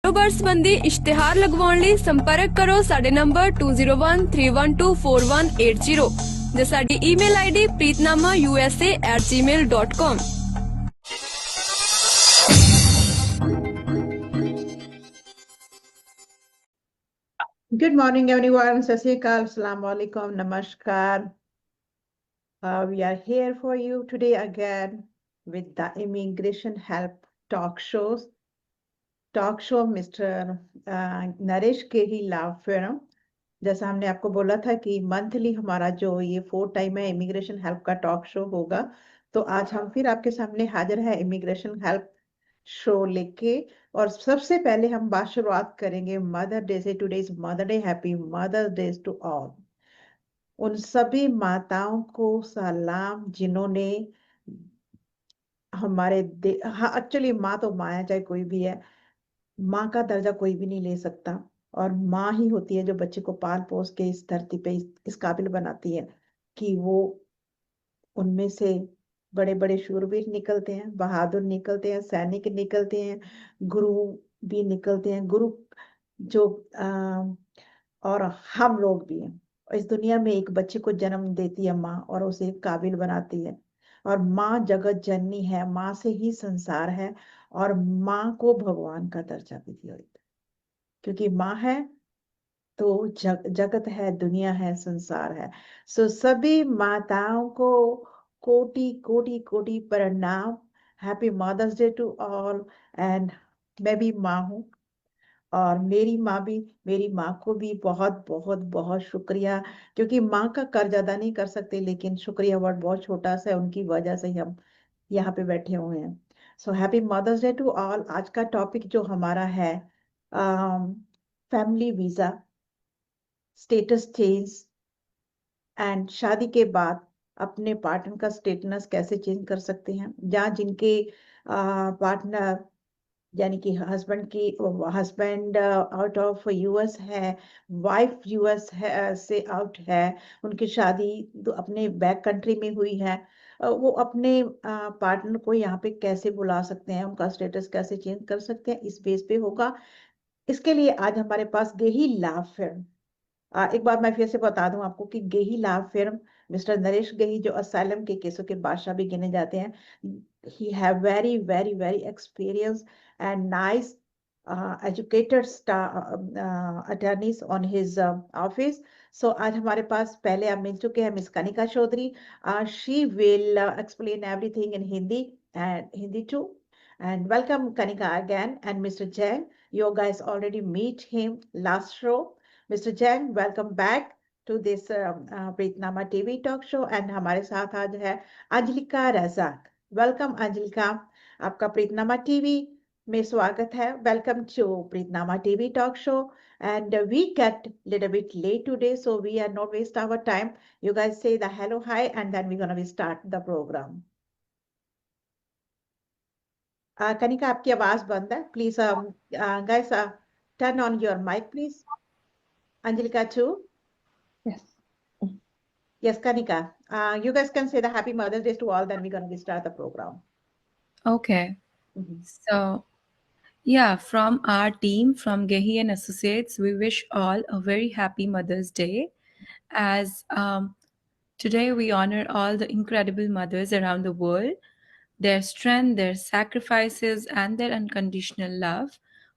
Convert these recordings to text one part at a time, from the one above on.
ਕਾਰੋਬਾਰ ਸੰਬੰਧੀ ਇਸ਼ਤਿਹਾਰ ਲਗਵਾਉਣ ਲਈ ਸੰਪਰਕ ਕਰੋ ਸਾਡੇ ਨੰਬਰ 2013124180 ਜਾਂ ਸਾਡੀ email ID preetnamausa@gmail.com। Good morning, everyone. Sat Sri Akal, Assalamu Alaikum, Namaskar. We are here for you today again with the Immigration Help Talk Shows. Talk show Mr. Naresh के ही लाभ फिल्म। जैसा हमने आपको बोला था कि मंथली हमारा जो ये 4 टाइम है इमिग्रेशन हेल्प का टॉक शो होगा, तो आज हम फिर आपके सामने हाजिर है इमिग्रेशन हेल्प शो लेके। और सबसे पहले हम बात शुरुआत करेंगे मदर डे से। Today is mother day, happy mother's day to all. उन सभी माताओं को सलाम जिन्होंने हमारे हाँ, एक्चुअली माँ तो माँ है, चाहे कोई भी है। माँ का दर्जा कोई भी नहीं ले सकता, और माँ ही होती है जो बच्चे को पाल पोस के इस धरती पे इस काबिल बनाती है कि वो उनमें से बड़े बड़े शूरवीर निकलते हैं, बहादुर निकलते हैं, सैनिक निकलते हैं, गुरु भी निकलते हैं, गुरु जो और हम लोग भी हैं। इस दुनिया में एक बच्चे को जन्म देती है माँ और उसे काबिल बनाती है। और माँ जगत जननी है, माँ से ही संसार है, और माँ को भगवान का दर्जा भी दिया है, क्योंकि माँ है तो जगत है, दुनिया है, संसार है। सो सभी माताओं को कोटि कोटि कोटि प्रणाम। Happy mother's day to all. And मैं भी माँ हूँ, और मेरी माँ को भी बहुत बहुत बहुत शुक्रिया, क्योंकि माँ का कर्ज अदा नहीं कर सकते, लेकिन शुक्रिया वर्ड बहुत छोटा सा है, उनकी वजह से ही हम यहाँ पे बैठे हुए हैं। So happy mother's day to all. आज का टॉपिक जो हमारा है family visa, status change, and शादी के बाद अपने पार्टनर का स्टेटस कैसे चेंज कर सकते हैं, जहाँ जिनके पार्टनर यानी कि हस्बैंड आउट ऑफ यूएस है, वाइफ यूएस है से आउट है, उनकी शादी अपने बैक कंट्री में हुई है, वो अपने पार्टनर को यहाँ पे कैसे बुला सकते हैं, उनका स्टेटस कैसे चेंज कर सकते हैं, इस बेस पे होगा। इसके लिए आज हमारे पास गेही लाभ फिल्म। एक बार मैं फिर से बता दूं आपको कि गेही लाभ फिल्म, मिस्टर नरेश गेही जो असाइलम के केसों के बादशाह भी गिने जाते हैं, he have very very very experienced and nice educated attorneys on his office. So आज हमारे पास पहले आप मिल चुके हैं miss Kanika Chaudhary. She will explain everything in Hindi and Hindi too. And welcome Kanika again, and Mr. Jain, you guys already meet him last show. Mr. Jain, welcome back to this Preetnama TV talk show. And हमारे साथ आज है Anjalika Razzaq. Welcome Anjalika, आपका प्रीतनामा TV में स्वागत है। Welcome to Preetnama TV talk show. And we get little bit late today, so we are not waste our time. You guys say the hello, hi, and then we're gonna start the program. Kanika, आपकी आवाज बंद है, please guys turn on your mic please. Angelika too. Yes. Yes, Kanika. You guys can say the happy Mother's Day to all, then we're going to start the program. Okay. So, yeah, from our team, from Gehi and Associates, we wish all a very happy Mother's Day. As today we honor all the incredible mothers around the world, their strength, their sacrifices, and their unconditional love.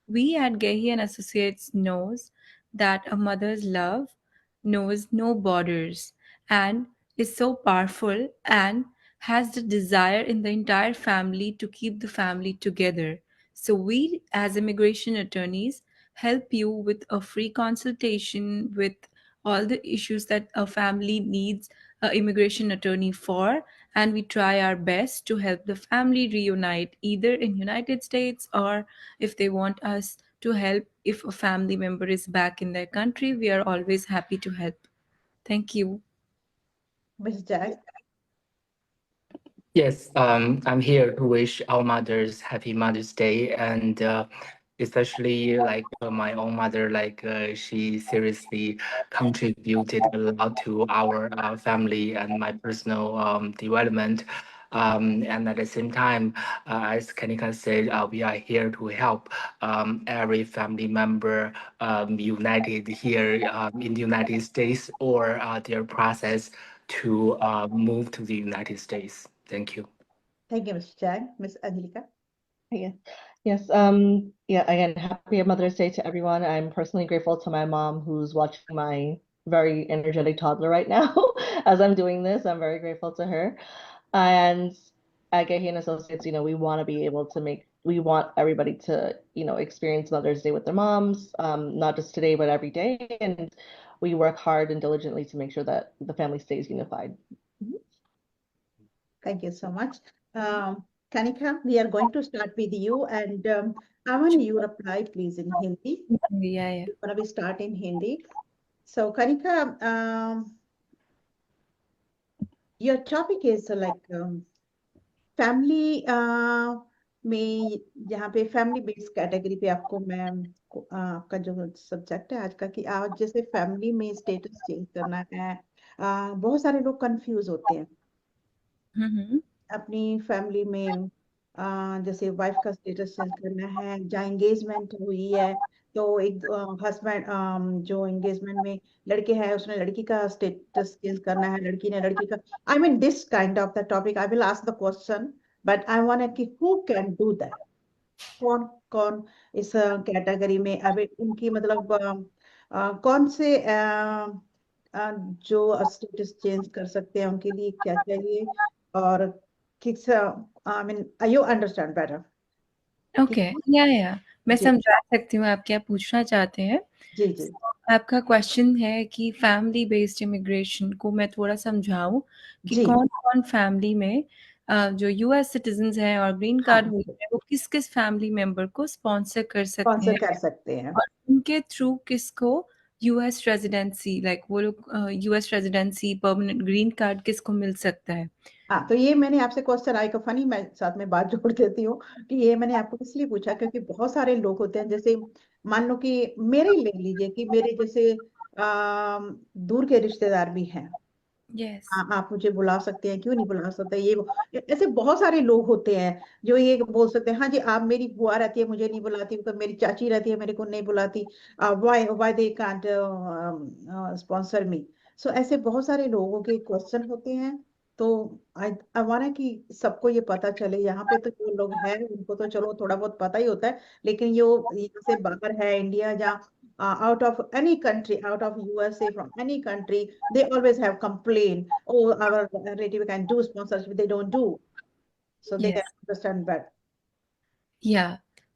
We at Gehi and Associates knows that a mother's love knows no borders and is so powerful and has the desire in the entire family to keep the family together. So we as immigration attorneys help you with a free consultation with all the issues that a family needs an immigration attorney for, and we try our best to help the family reunite either in United States, or if they want us to help if a family member is back in their country, we are always happy to help. Thank you. Ms. Jack. Yes, I'm here to wish our mothers happy Mother's Day, and especially like my own mother, like she seriously contributed a lot to our family and my personal development. And at the same time, as Kanika said, we are here to help every family member united here in the United States or their process to move to the United States. Thank you. Thank you, Mr. Chang. Ms. Angelika. Yeah. Yes. Yeah, again, happy Mother's Day to everyone. I'm personally grateful to my mom who's watching my very energetic toddler right now as I'm doing this. I'm very grateful to her. And at Gehi Associates, we want to be able to we want everybody to, experience Mother's Day with their moms, not just today, but every day. And we work hard and diligently to make sure that the family stays unified. Thank you so much. Kanika, we are going to start with you, and I want you to reply, please, in Hindi. Yeah. We're going to start in Hindi. So, Kanika, your topic is like family में यहाँ पे family based category पे आपको मैं आपका जो subject है आज का कि आज जैसे फैमिली में स्टेटस चेंज करना है, बहुत सारे लोग कंफ्यूज होते हैं अपनी फैमिली में। जैसे वाइफ का स्टेटस चेंज करना है, जहाँ एंगेजमेंट हुई है तो एक हस्बैंड जो एंगेजमेंट में लड़के हैं उसने लड़की का स्टेटस चेंज करना है, लड़की ने लड़की का। I mean this kind of the topic I will ask the question, but I want कि हु कैन डू दैट, कौन कौन इस कैटेगरी में अभी उनकी मतलब कौन से जो स्टेटस चेंज कर सकते हैं उनके लिए क्या चाहिए, और किस I mean you understand better. Okay, या मैं जी समझा सकती हूँ आप क्या पूछना चाहते हैं। जी जी आपका क्वेश्चन है कि फैमिली बेस्ड इमिग्रेशन को मैं थोड़ा समझाऊं कि जी कौन कौन फैमिली में जो यूएस सिटीजन्स हैं और ग्रीन कार्ड हाँ होल्डर हैं वो किस किस फैमिली मेंबर को स्पॉन्सर कर सकते स्पॉन्सर हैं कर सकते हैं। और उनके थ्रू किसको यूएस रेजिडेंसी लाइक वो लोग US residency permanent green card किसको मिल सकता है। हाँ, तो ये मैंने आपसे क्वेश्चन आई का फनी मैं साथ में बात जोड़ देती हूँ कि ये मैंने आपको इसलिए पूछा क्योंकि बहुत सारे लोग होते हैं, जैसे मान लो कि मेरे ही ले लीजिए कि मेरे जैसे दूर के रिश्तेदार भी हैं। यस आप मुझे बुला सकते हैं, क्यों नहीं बुला सकते, ये ऐसे बहुत सारे लोग होते हैं जो ये बोल सकते हैं हाँ जी आप, मेरी बुआ रहती है मुझे नहीं बुलाती, तो मेरी चाची रहती है मेरे को नहीं बुलाती, व्हाई दे कांट स्पॉन्सर मी। सो ऐसे बहुत सारे लोगों के क्वेश्चन होते हैं। तो आई वांट कि सबको ये पता चले। यहाँ पे तो जो लोग हैं उनको तो चलो थोड़ा बहुत पता ही होता है, लेकिन ये यहाँ से बाहर है इंडिया, जहाँ out of any country, out of USA, from any country, they always have complaint, oh, our relative can do sponsorship, they don't do. So they can yes understand that. या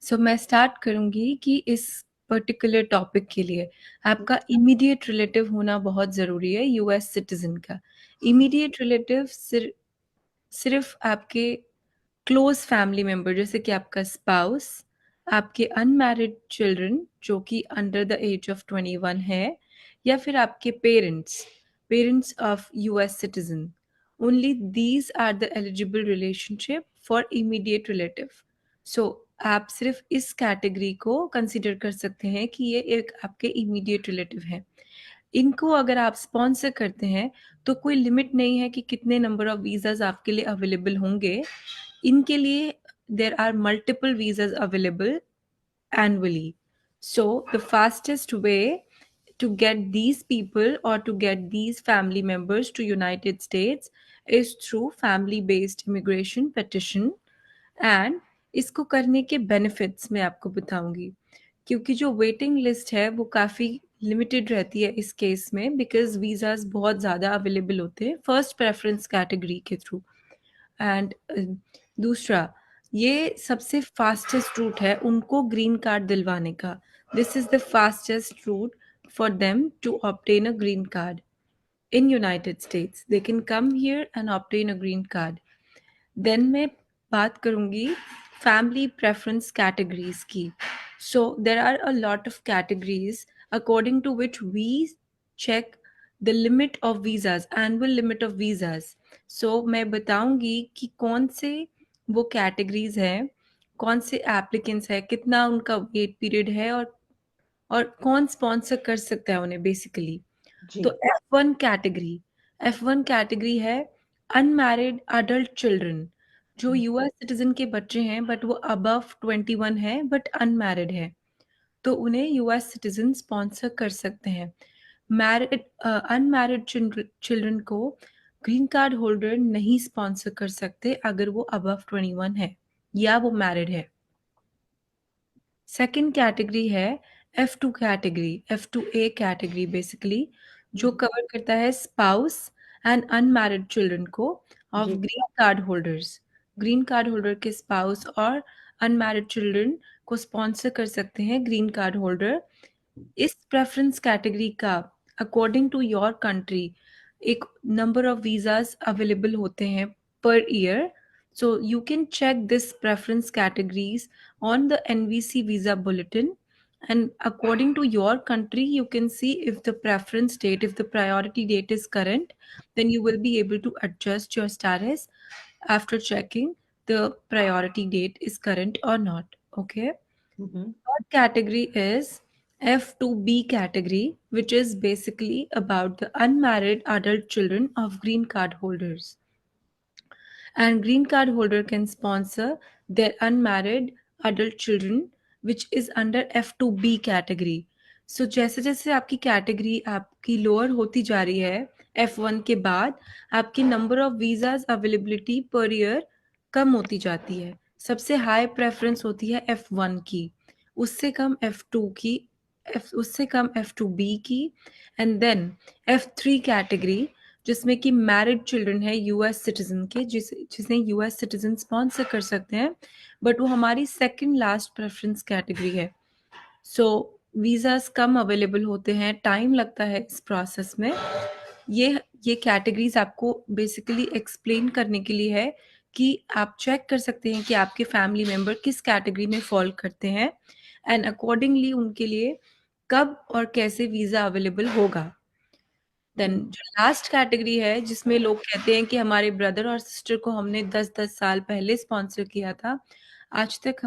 सो मैं स्टार्ट करूंगी कि इस particular topic के लिए आपका immediate relative होना बहुत ज़रूरी है। यूएस सिटीजन का इमीडिएट रिलेटिव सिर्फ आपके क्लोज फैमिली मेंबर जैसे कि आपका स्पाउस, आपके अनमैरिड चिल्ड्रन जो कि अंडर द एज ऑफ 21 है, या फिर आपके parents of US citizen. Only these are the eligible relationship for immediate relative. So आप सिर्फ इस कैटेगरी को कंसिडर कर सकते हैं कि ये एक आपके इमीडिएट रिलेटिव हैं। इनको अगर आप स्पॉन्सर करते हैं तो कोई लिमिट नहीं है कि कितने नंबर ऑफ वीज़ाज आपके लिए अवेलेबल होंगे। इनके लिए there are multiple visas available annually. So the fastest way to get these people or to get these family members to United States is through family based immigration petition. And इसको करने के benefits मैं आपको बताऊंगी, क्योंकि जो waiting list है वो काफ़ी लिमिटेड रहती है इस केस में, बिकॉज वीज़ाज बहुत ज़्यादा अवेलेबल होते हैं फर्स्ट प्रेफरेंस कैटेगरी के थ्रू। एंड दूसरा, ये सबसे फास्टेस्ट रूट है उनको ग्रीन कार्ड दिलवाने का। This is the fastest route for them to obtain a green card in United States. They can come here and obtain a green card. Then मैं बात करूँगी family preference categories की. So there are a lot of categories according to which we check the limit of visas, annual limit of visas. So मैं बताऊँगी कि कौन से वो categories हैं, कौन से applicants हैं, कितना उनका wait period है, और कौन sponsor कर सकता है उन्हें basically. जी तो F1 कैटेगरी है अनमैरिड अडल्ट चिल्ड्रन, जो यूएस सिटीजन के बच्चे हैं बट वो अबव 21 है बट अनमैरिड है, तो उन्हें यूएस सिटीजन स्पॉन्सर कर सकते हैं। मैरिड अनमैरिड चिल्ड्रन को ग्रीन कार्ड होल्डर नहीं स्पॉन्सर कर सकते अगर वो अबव 21 है या वो मैरिड है। सेकंड कैटेगरी है F2 category, F2A category basically, जो कवर करता है स्पाउस एंड अनमैरिड चिल्ड्रन को of the green card holders. Green card holder के स्पाउस और अनमैरिड चिल्ड्रन को स्पॉन्सर कर सकते हैं ग्रीन कार्ड होल्डर। इस प्रेफरेंस कैटेगरी का अकॉर्डिंग टू योर कंट्री एक नंबर ऑफ वीज़ाज अवेलेबल होते हैं per year, so you can check this preference categories on the NVC visa bulletin, and according to your country you can see if the preference date, if the priority date is current, then you will be able to adjust your status after checking the priority date is current or not. Okay. Hmm Third category is F2B category, which is basically about the unmarried adult children of green card holders. And green card holder can sponsor their unmarried adult children, which is under F2B category. So जैसे जैसे आपकी category आपकी lower होती जा रही है F1 के बाद, आपकी number of visas availability per year कम होती जाती है। सबसे हाई प्रेफरेंस होती है F1 की, उससे कम F2 की, उससे कम F2B की, एंड देन F3 कैटेगरी, जिसमें कि मैरिड चिल्ड्रन है यूएस सिटीजन के, जिसे यूएस सिटीजन स्पॉन्सर कर सकते हैं, बट वो हमारी सेकंड लास्ट प्रेफरेंस कैटेगरी है। सो वीज़ास कम अवेलेबल होते हैं, टाइम लगता है इस प्रोसेस में। ये कैटेगरीज आपको बेसिकली एक्सप्लेन करने के लिए है कि आप चेक कर सकते हैं कि आपके फैमिली मेम्बर किस कैटेगरी में फॉल करते हैं, एंड अकॉर्डिंगली उनके लिए कब और कैसे वीज़ा अवेलेबल होगा। देन जो लास्ट कैटेगरी है जिसमें लोग कहते हैं कि हमारे ब्रदर और सिस्टर को हमने 10-10 साल पहले स्पॉन्सर किया था, आज तक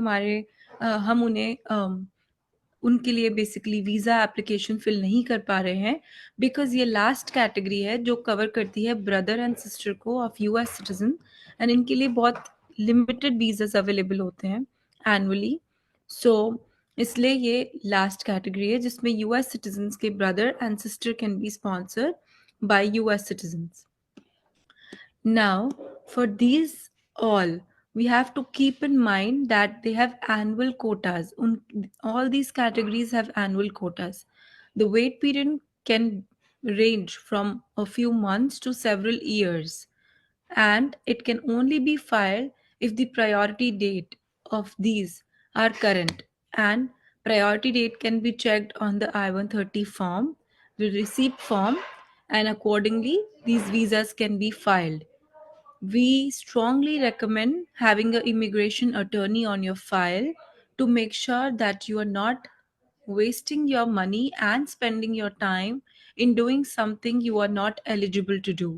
हम उन्हें उनके लिए बेसिकली वीज़ा एप्लीकेशन फिल नहीं कर पा रहे हैं, बिकॉज़ ये लास्ट कैटेगरी है जो कवर करती है ब्रदर एंड सिस्टर को ऑफ यूएस सिटीजन, एंड इनके लिए बहुत लिमिटेड वीज़ास अवेलेबल होते हैं एनुअली। सो इसलिए ये लास्ट कैटेगरी है जिसमें यूएस सिटीजन्स के brother and sister can be sponsored by US citizens. Now, for these all, we have to keep in mind that they have annual quotas. All these categories have annual quotas. The wait period can range from a few months to several years, and it can only be filed if the priority date of these are current, and priority date can be checked on the I-130 form, the receipt form, and accordingly these visas can be filed. We strongly recommend having an immigration attorney on your file to make sure that you are not wasting your money and spending your time in doing something you are not eligible to do.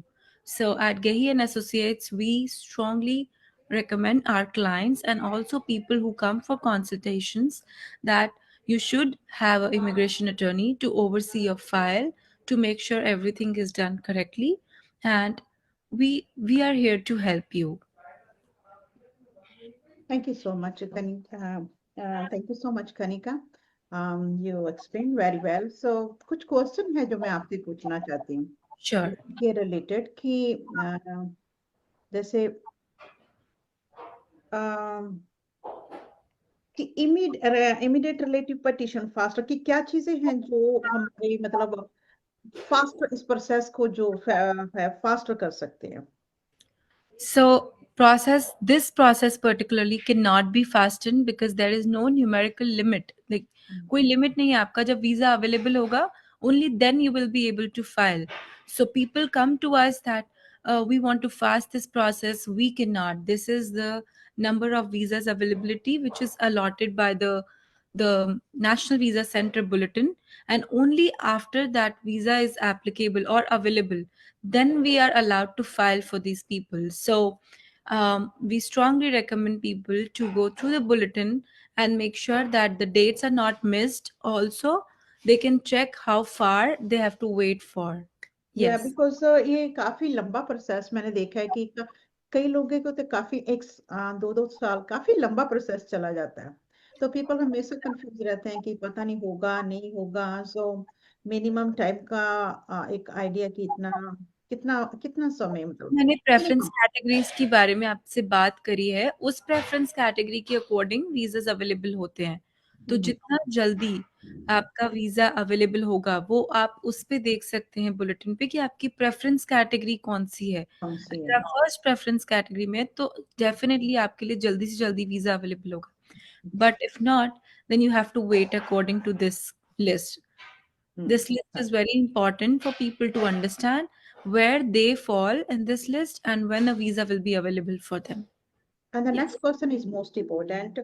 So at Gehi and Associates, we strongly recommend our clients and also people who come for consultations that you should have an immigration attorney to oversee your file to make sure everything is done correctly, and we are here to help you. Thank you so much, Kanika. Thank you so much, Kanika. You explained very well. So, कुछ question है जो मैं आपसे पूछना चाहती हूँ Sure. के related कि जैसे कि इमीडिएट रिलेटिव पटिशन फास्ट की क्या चीजें हैं जो हमारे मतलब फास्ट इस प्रोसेस को जो फास्ट कर सकते हैं। So this process particularly cannot be fastened because there is no numerical limit. Like कोई limit नहीं है आपका, जब visa available होगा only then you will be able to file. So people come to us that we want to fast this process. We cannot. This is the number of visas availability which is allotted by the National Visa Center Bulletin, and only after that visa is applicable or available, then we are allowed to file for these people. So we strongly recommend people to go through the bulletin and make sure that the dates are not missed. Also, they can check how far they have to wait for. या Yes. Because ये काफी लंबा process मैंने देखा है कि कई लोगों को तो काफी 1 2 2 साल काफी लंबा प्रोसेस चला जाता है, तो पीपल हमेशा कंफ्यूज रहते हैं कि पता नहीं होगा नहीं होगा। सो मिनिमम टाइम का एक आइडिया कि इतना कितना कितना समय मतलब मैंने प्रेफरेंस मिनिमम। कैटेगरीज के बारे में आपसे बात करी है, उस प्रेफरेंस कैटेगरी के अकॉर्डिंग वीजास अवेलेबल होते हैं। तो जितना जल्दी आपका वीजा अवेलेबल होगा वो आप उस पे देख सकते हैं बुलेटिन पे कि आपकी प्रेफरेंस कैटेगरी कौन सी है। कौन सी अगर है? आप फर्स्ट प्रेफरेंस कैटेगरी में है, तो डेफिनेटली आपके लिए जल्दी से जल्दी वीजा अवेलेबल होगा। But if not, then you have to wait according to this list. This list is very important for people to understand where they fall in this list and when a visa will be available for them. And the Yes. Next question is most important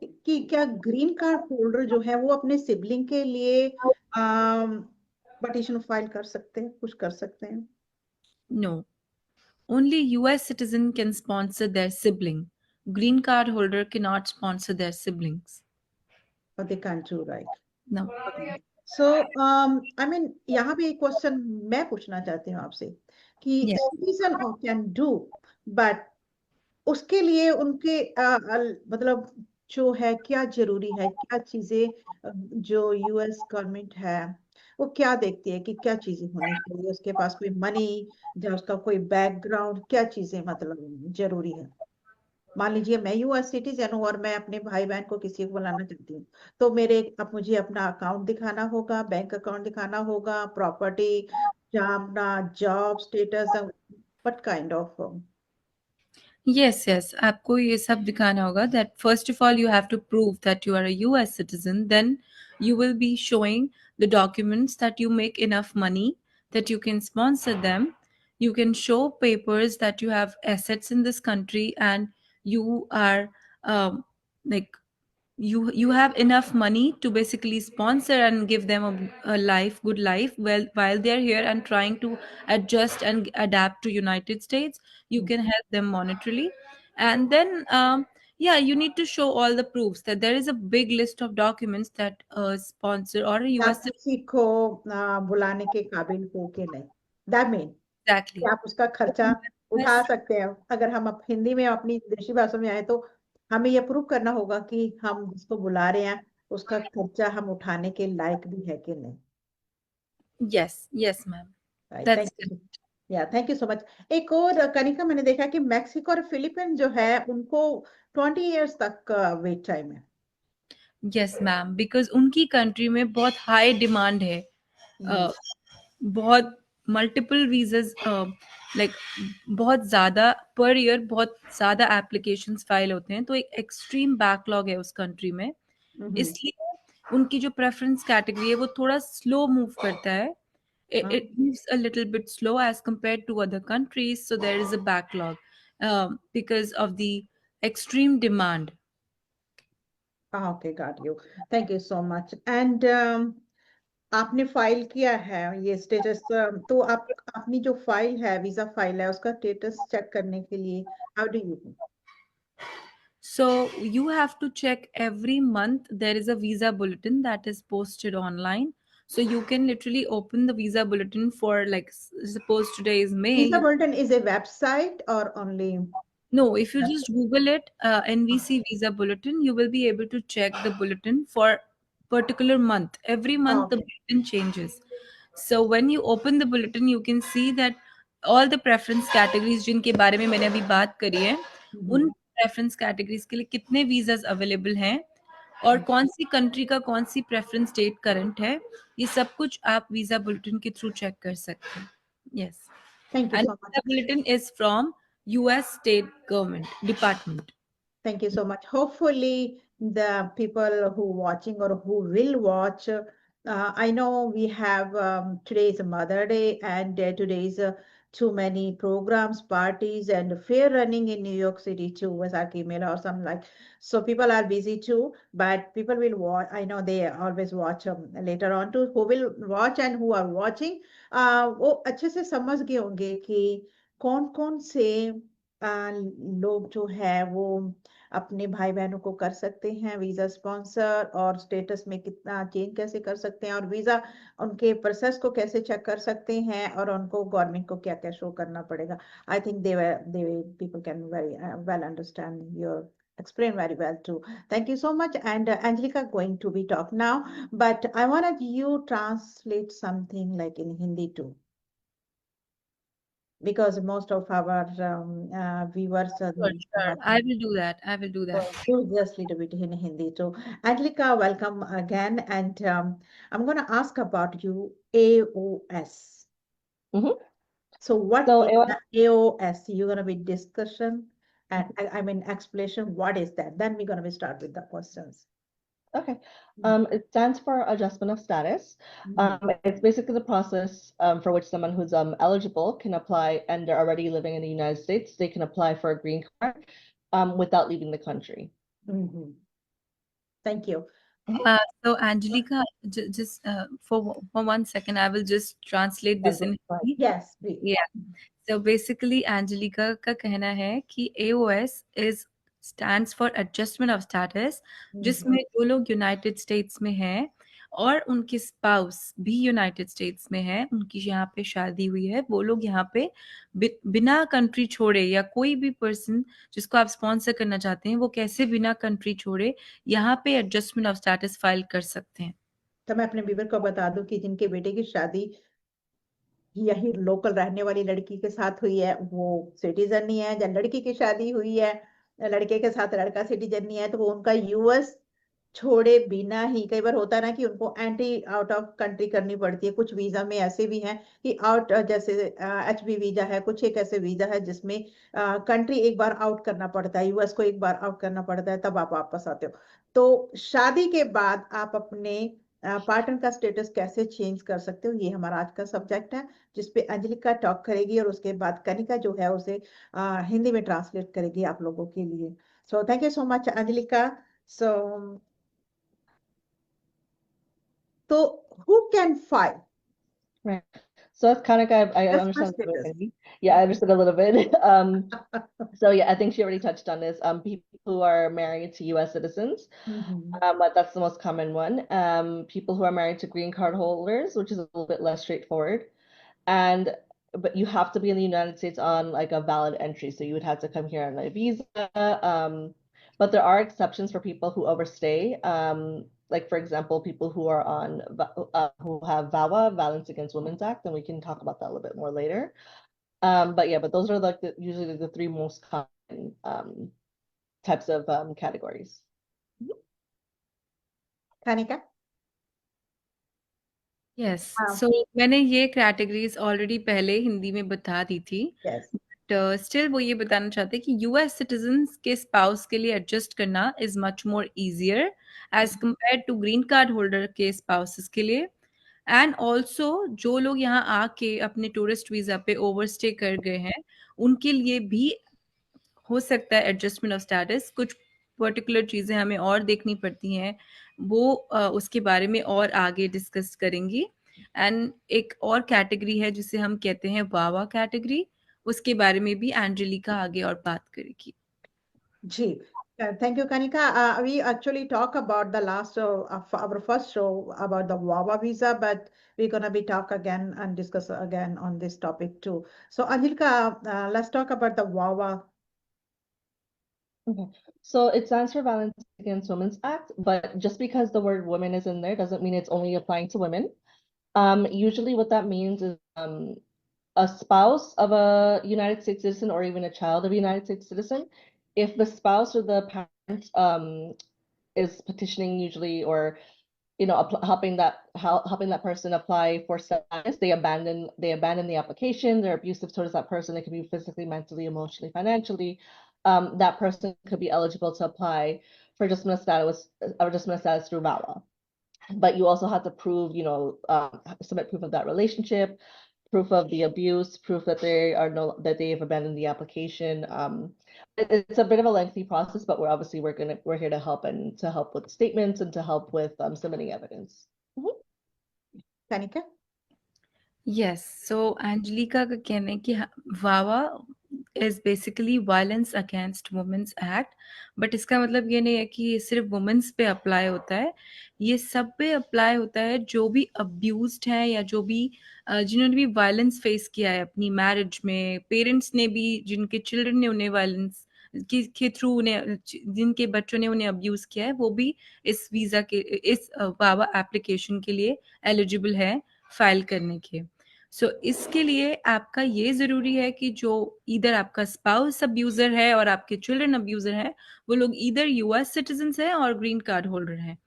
कि क्या green card holder जो है वो अपने sibling के लिए petition file कर सकते हैं, कुछ कर सकते हैं? No. Only US citizen can sponsor their sibling. Green card holder cannot sponsor their siblings. और they can do right? No. So I mean यहाँ पे एक क्वेश्चन मैं पूछना चाहती हूँ आपसे कि Yes. Citizen can do, but उसके लिए उनके मतलब जो है क्या जरूरी है, क्या चीजें जो यूएस गवर्नमेंट है वो क्या देखती है कि क्या चीजें होनी चाहिए, उसके पास कोई मनी या उसका कोई बैकग्राउंड, क्या चीजें मतलब जरूरी है? मान लीजिए मैं यूएस सिटीजन हूँ और मैं अपने भाई बहन को किसी को बुलाना चाहती हूँ, तो मेरे अब मुझे अपना अकाउंट दिखाना होगा, बैंक अकाउंट दिखाना होगा, प्रॉपर्टी या अपना job status, what kind of? Yes, yes. आपको ये सब दिखाना होगा that first of all you have to prove that you are a US citizen. Then you will be showing the documents that you make enough money that you can sponsor them. You can show papers that you have assets in this country and you are like you have enough money to basically sponsor and give them a life good life while they're here and trying to adjust and adapt to United States. You can help them monetarily, and then yeah, you need to show all the proofs that there is a big list of documents that a sponsor or a आप US किसी को बुलाने के काबिल हो कि नहीं, that mean कि exactly. आप उसका खर्चा उठा सकते हैं। अगर हम अब हिंदी में अपनी देशी भाषा में आए तो हमें यह प्रूव करना होगा कि हम जिसको बुला रहे हैं उसका खर्चा हम उठाने के लायक भी है कि नहीं। Yes, yes, ma'am. Right, That's thank you. या थैंक यू सो मच। एक और कनिका, मैंने देखा कि मैक्सिको और फिलीपीन जो है उनको 20 years तक वेट टाइम है। yes, ma'am, because उनकी कंट्री में बहुत हाई डिमांड है। बहुत मल्टीपल वीज़ास लाइक बहुत ज़्यादा पर ईयर बहुत ज़्यादा एप्लीकेशंस फाइल होते हैं, तो एक एक्सट्रीम बैकलॉग है उस कंट्री में। इसलिए उनकी जो प्रेफरेंस कैटेगरी है वो थोड़ा स्लो मूव करता है। It moves a little bit slow as compared to other countries, so there is a backlog because of the extreme demand. Okay, got you, thank you so much. And आपने file किया है ये status, तो आप अपनी जो file है, visa file है, उसका स्टेटस चेक करने के लिए how do you? So you have to check every month. There is a visa bulletin that is posted online. So you can literally open the visa bulletin for like suppose today is May. Visa bulletin is a website और only? No, if you just Google it, NVC visa bulletin, you will be able to check the bulletin for particular month. Every month the okay, bulletin changes. So when you open the bulletin, you can see that all the preference categories जिनके बारे में मैंने अभी बात करी है, उन preference categories के लिए कितने visas available हैं और कौन सी कंट्री का कौन सी प्रेफरेंस डेट करंट है, ये सब कुछ आप वीजा बुलेटिन के थ्रू चेक कर सकते हैं। Yes, thank you and so much. Visa bulletin is from US State Government Department. Thank you so much. Hopefully, the people who watching or who will watch, I know we have today is a Mother Day, and today is too many programs, parties, and fair running in New York City too, Vaisakhi Mela or something like. So people are busy too, but people will watch. I know they always watch later on too. Who will watch and who are watching, वो अच्छे से समझ गए होंगे कि कौन कौन से लोग जो है वो अपने भाई बहनों को कर सकते हैं वीजा स्पॉन्सर, और स्टेटस में कितना चेंज कैसे कर सकते हैं, और वीजा उनके प्रोसेस को कैसे चेक कर सकते हैं, और उनको गवर्नमेंट को क्या क्या शो करना पड़ेगा. I think they people can very well understand your explain very well too. Thank you so much. And Angelica going to be talk now, but I wanted you translate something like in Hindi too, because most of our viewers Sure, sure. I will do that. I will do that. so do just little bit in Hindi too. Angelica, welcome again, and I'm going to ask about you AOS. Mhm. So what So is AOS, the AOS? You're going to be discussion and I mean explanation. What is that? Then we're going to be start with the questions. okay. Mhm. It stands for Adjustment of Status. Mhm. It's basically the process for which someone who's eligible can apply and they're already living in the United States. They can apply for a green card without leaving the country. Mhm. Thank you. So Angelica, just for 1 second, I will just translate this in Right. Hindi. Yes, please. Yeah. So basically, Angelica का कहना है कि AOS is stands for Adjustment of Status, जिसमें जो लोग United states में हैं और उनके स्पाउस भी यूनाइटेड स्टेट्स में हैं, उनकी यहाँ पे शादी हुई है, वो लोग यहाँ पे बिना कंट्री छोड़े, या कोई भी पर्सन जिसको आप स्पॉन्सर करना चाहते हैं, वो कैसे बिना कंट्री छोड़े यहाँ पे एडजस्टमेंट ऑफ स्टेटस फाइल कर सकते हैं. तो मैं अपने व्यूवर को बता दूं कि जिनके बेटे की शादी यही लोकल रहने वाली लड़की के साथ हुई है, वो सिटीजन नहीं है, या लड़की की शादी हुई है लड़के के साथ, लड़का सिटीजन नहीं है, तो वो उनका यूएस छोड़े बिना ही, कई बार होता है ना कि उनको एंटी आउट ऑफ कंट्री करनी पड़ती है. कुछ वीजा में ऐसे भी हैं कि आउट, जैसे एचबी वीजा है, कुछ एक ऐसे वीजा है जिसमें कंट्री एक बार आउट करना पड़ता है, यूएस को एक बार आउट करना पड़ता है, तब आप वापस आते हो. तो शादी के बाद आप अपने पार्टनर का स्टेटस कैसे चेंज कर सकते हो, ये हमारा आज का सब्जेक्ट है, जिसपे अंजलिका टॉक करेगी, और उसके बाद कनिका जो है उसे हिंदी में ट्रांसलेट करेगी आप लोगों के लिए. So thank you so much Anjalika. So, who can file? Right. So that's kind of, I That's understand my a little bit, status. maybe. Yeah, I understood a little bit. So yeah, I think she already touched on this. People who are married to US citizens, but that's the most common one. People who are married to green card holders, which is a little bit less straightforward. But you have to be in the United States on like a valid entry. So you would have to come here on a visa. But there are exceptions for people who overstay. Like for example, people who are on who have VAWA, Violence Against Women's Act, and we can talk about that a little bit more later. But yeah, but those are like usually the three most common types of categories. Kanika? Yes, so मैंने ये categories already पहले हिंदी में बता दी थी, Yes. But still वो ये बताना चाहते हैं कि यूएस सिटीजन्स के स्पाउस के लिए एडजस्ट करना is much more easier as compare to green card holder के स्पाउसेस के लिए. एंड ऑल्सो जो लोग यहाँ आके अपने टूरिस्ट वीजा पे ओवरस्टे कर गए हैं, उनके लिए भी हो सकता है एडजस्टमेंट ऑफ स्टेटस. कुछ पर्टिकुलर चीज़ें हमें और देखनी पड़ती हैं, वो उसके बारे में और आगे डिस्कस करेंगी. एंड एक और कैटेगरी है जिसे हम कहते हैं वावा कैटेगरी, उसके बारे में भी एंजेलिका आगे और बात करेगी. Ji. Thank you, Kanika. We actually talk about the last show of our first show about the WAWA visa, but we're gonna be talk again and discuss again on this topic too. So, Anjilika, let's talk about the WAWA. Okay. So it stands for Violence Against Women's Act, but just because the word women is in there doesn't mean it's only applying to women. Usually what that means is a spouse of a United States citizen or even a child of a United States citizen, if the spouse or the parent is petitioning usually, or helping that person apply for status, they abandon the application, they're abusive towards that person. It can be physically, mentally, emotionally, financially. That person could be eligible to apply for adjustment of status through VAWA. But you also have to prove, submit proof of that relationship, proof of the abuse, proof that they have abandoned the application. It's a bit of a lengthy process, but we're here to help, and to help with statements and to help with submitting evidence. Kanika? Yes, so Angelica का कहना है कि वावा is basically violence against women's act, but इसका मतलब ये नहीं है कि ये सिर्फ वुमेन्स पे अप्लाई होता है, ये सब पे अप्लाई होता है जो भी अब्यूज्ड है या जो भी जिन्होंने भी वायलेंस फेस किया है अपनी मैरिज में, पेरेंट्स ने भी, जिनके चिल्ड्रन ने उन्हें वायलेंस के थ्रू उन्हें, जिनके बच्चों ने उन्हें अब्यूज किया है, वो भी इस वीजा के, इस वावा एप्लीकेशन के लिए एलिजिबल है फाइल करने के। सो इसके लिए आपका ये ज़रूरी है कि जो इधर आपका स्पाउस अब्यूज़र है और आपके चिल्ड्रन अब्यूज़र हैं, वो लोग इधर यूएस सिटीजन्स हैं और ग्रीन कार्ड होल्डर हैं।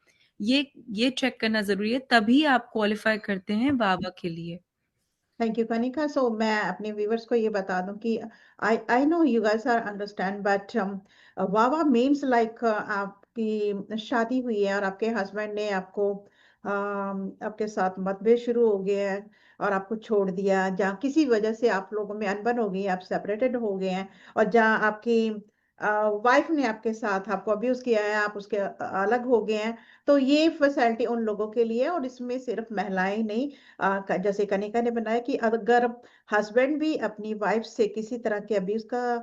ये चेक करना ज़रूरी है, तभी आप क्वालिफ़ाई करते हैं वावा के लिए। Thank you Kanika. सो मैं अपने व्यूवर्स को ये बता दूं कि I know you guys are understand, but वावा मीन्स लाइक आपकी शादी हुई है और आपके हस्बैंड ने आपको आपके साथ मतभेद शुरू हो गए हैं और आपको छोड़ दिया, जहाँ किसी वजह से आप लोगों में अनबन हो गई, आप सेपरेटेड हो गए हैं, और जहाँ आपकी वाइफ ने आपके साथ आपको अब्यूज किया है, आप उसके अलग हो गए हैं। तो ये फैसिलिटी उन लोगों के लिए है, और इसमें सिर्फ महिलाएं ही नहीं, जैसे कनिका ने बनाया कि अगर हस्बैंड भी अपनी वाइफ से किसी तरह के अब्यूज का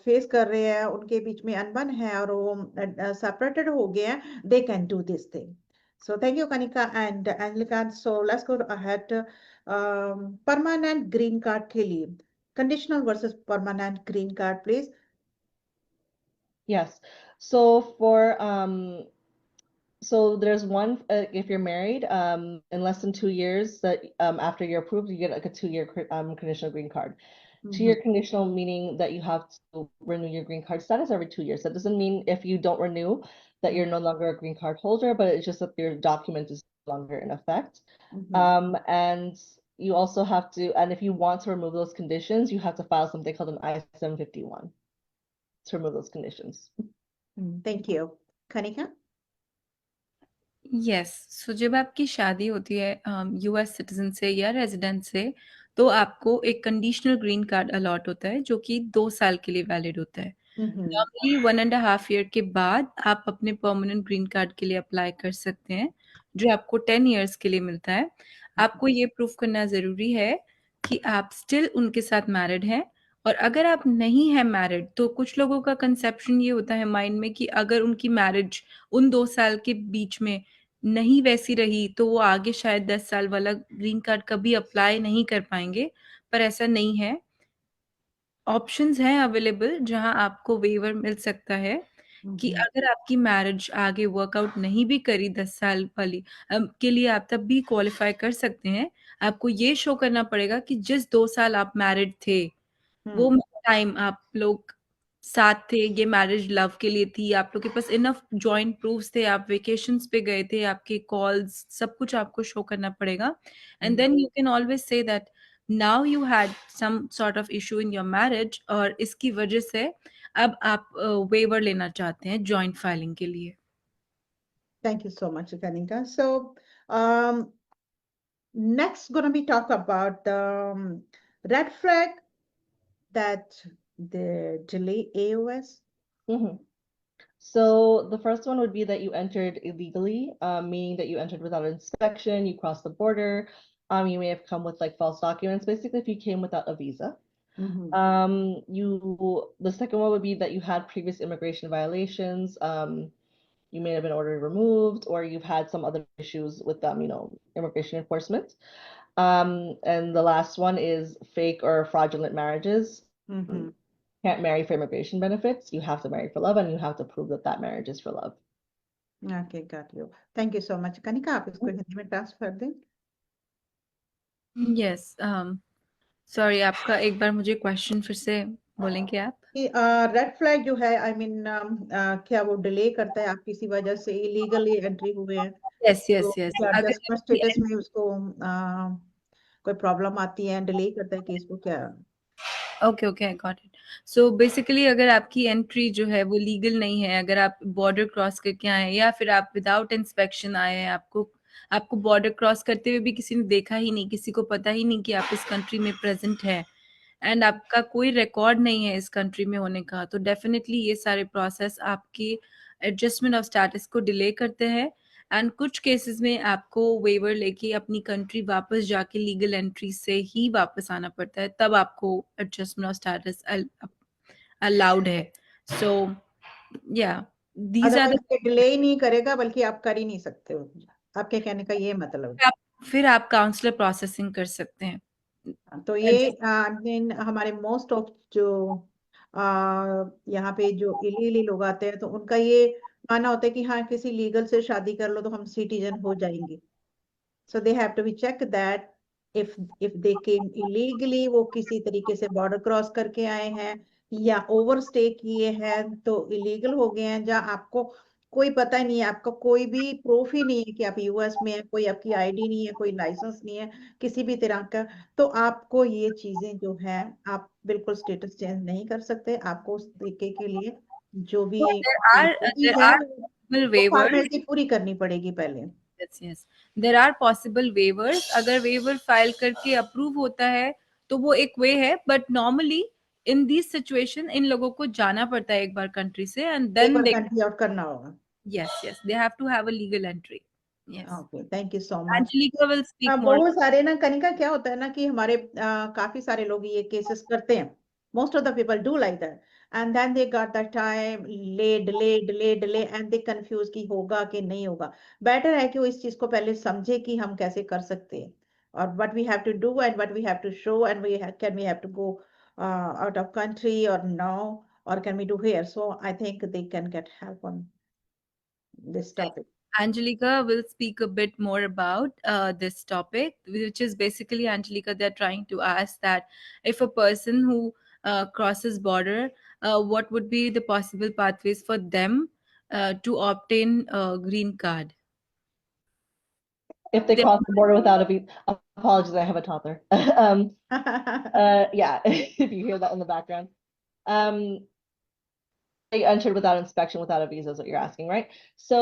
फेस कर रहे हैं, उनके बीच में अनबन है और वो सेपरेटेड हो गए हैं, they can do this thing. So thank you, Kanika and Angelica. So let's go ahead. Permanent green card के लिए, conditional versus permanent green card, please. Yes. So for so there's one if you're married in less than 2 years that after you're approved, you get like a 2-year conditional green card. 2-year conditional meaning that you have to renew your green card status every 2 years. That doesn't mean if you don't renew that you're no longer a green card holder, but it's just that your document is no longer in effect. And you also have to, and if you want to remove those conditions, you have to file something called an I-751 to remove those conditions. Thank you. Kanika? Yes, so जब आपकी शादी होती है US citizen से या resident से, तो आपको एक कंडीशनल ग्रीन कार्ड अलॉट होता है जो कि 2 साल के लिए वैलिड होता है। नॉर्मली 1.5 ईयर के बाद आप अपने परमानेंट ग्रीन कार्ड के लिए अप्लाई कर सकते हैं, जो आपको 10 इयर्स के लिए मिलता है। आपको ये प्रूफ करना ज़रूरी है कि आप स्टिल उनके साथ मैरिड हैं, और अगर आप नहीं हैं मैरिड, तो कुछ लोगों का कंसेप्शन ये होता है माइंड में कि अगर उनकी मैरिज उन 2 साल के बीच में नहीं वैसी रही, तो वो आगे शायद 10 साल वाला ग्रीन कार्ड कभी अप्लाई नहीं कर पाएँगे, पर ऐसा नहीं है। ऑप्शंस हैं अवेलेबल जहाँ आपको वेवर मिल सकता है कि अगर आपकी मैरिज आगे वर्कआउट नहीं भी करी 10 साल वाली के लिए, आप तब भी क्वालिफ़ाई कर सकते हैं। आपको ये शो करना पड़ेगा कि जिस 2 साल आप मैरिड थे, वो टाइम आप लोग साथ थे, ये मैरिज लव के लिए थी, आप लोग के पास इनफ जॉइंट प्रूफ्स थे, आप वेकेशंस पे गए थे, आपके कॉल्स सब कुछ आपको शो करना पड़ेगा, and then you can always say that now you had some sort of issue in your marriage, और इसकी वजह से अब आप वेवर लेना चाहते हैं जॉइंट फाइलिंग के लिए। Thank you so much, Kanika. So next gonna be talk about the red flag that the delay AOS. So the first one would be that you entered illegally, meaning that you entered without inspection, you crossed the border, you may have come with like false documents. Basically, if you came without a visa. The second one would be that you had previous immigration violations. You may have been ordered removed, or you've had some other issues with immigration enforcement. And the last one is fake or fraudulent marriages. Can't marry for immigration benefits. You have to marry for love, and you have to prove that that marriage is for love. Okay, got you. Thank you so much. Kanika, आप इसको हिंदी में transfer दें। Yes, sorry, आपका एक बार मुझे question फिर से बोलेंगे आप? कि रेड फ्लैग जो है, आई मीन क्या वो डिले करता है, आप किसी वजह से इलीगली एंट्री हुए हैं, यस यस तो यस, क्या अगर एडजस्टमेंट स्टेटस में उसको कोई प्रॉब्लम आती है, डिले करता है केस को, क्या? Okay okay, I got it. So basically अगर आपकी एंट्री जो है वो लीगल नहीं है, अगर आप बॉर्डर क्रॉस करके आए हैं या फिर आप विदाउट इंस्पेक्शन आए हैं, आपको बॉर्डर क्रॉस करते हुए भी किसी ने देखा ही नहीं, किसी को पता ही नहीं कि आप इस कंट्री में प्रेजेंट है, एंड आपका कोई रिकॉर्ड नहीं है इस कंट्री में होने का, तो डेफिनेटली ये सारे प्रोसेस आपकी एडजस्टमेंट ऑफ स्टेटस को डिले करते हैं। एंड कुछ केसेस में आपको वेवर लेके अपनी कंट्री वापस जाके लीगल एंट्री से ही वापस आना पड़ता है, तब आपको एडजस्टमेंट ऑफ स्टेटस अलाउड है. सो या दीज आर अदरवाइज द, ये डिले ही नहीं करेगा, बल्कि आप कर ही नहीं सकते हो। आपके कहने का ये मतलब है। फिर आप काउंसलर प्रोसेसिंग कर सकते हैं. तो ये हमारे मोस्ट ऑफ जो यहाँ पे जो इलीगली लोग आते हैं, तो उनका ये मानना होता है कि हाँ, किसी लीगल से शादी कर लो तो हम सिटीजन हो जाएंगे. So they have to be checked that if they came illegally, वो किसी तरीके से बॉर्डर क्रॉस करके आए हैं या ओवर स्टे किए हैं तो इलीगल हो गए हैं, जहाँ आपको कोई पता ही नहीं है, आपका कोई भी प्रूफ ही नहीं है कि आप यूएस में है, कोई आपकी आईडी नहीं है, कोई लाइसेंस नहीं है किसी भी तरह का, तो आपको ये चीजें जो है, आप बिल्कुल स्टेटस चेंज नहीं कर सकते. आपको उस तरीके के लिए जो भी फॉर्मेलिटी there है, are possible वो waivers. फॉर्मेलिटी पूरी करनी पड़ेगी पहले. Yes, yes. There are possible waivers. अगर waiver फाइल करके अप्रूव होता है तो वो एक वे है, but normally in this situation in लोगों को जाना पड़ता है एक बार कंट्री से, एंड एक देन बार दे, कंट्री आउट करना होगा. yes, yes, they have to have a legal entry. Yes. Okay, thank you so much. Angelica will speak more. बहुत सारे ना, कनिका, क्या होता है ना कि हमारे काफी सारे लोग ये केसेस करते हैं. Most of the people do like that, and then they got the time delay and they confuse कि होगा कि नहीं होगा. बेटर है कि वो इस चीज को पहले समझे कि हम कैसे कर सकते हैं, और what we have to do and what we have to show, and we have to go out of country और नो, और can we do here. So I think they can get help on this topic. Angelica will speak a bit more about this topic, which is basically, Angelica, they're trying to ask that if a person who crosses border, what would be the possible pathways for them to obtain a green card? If they They- cross the border without a visa, apologies, I have a toddler. Yeah, if you hear that in the background. They entered without inspection, without a visa is what you're asking, right? So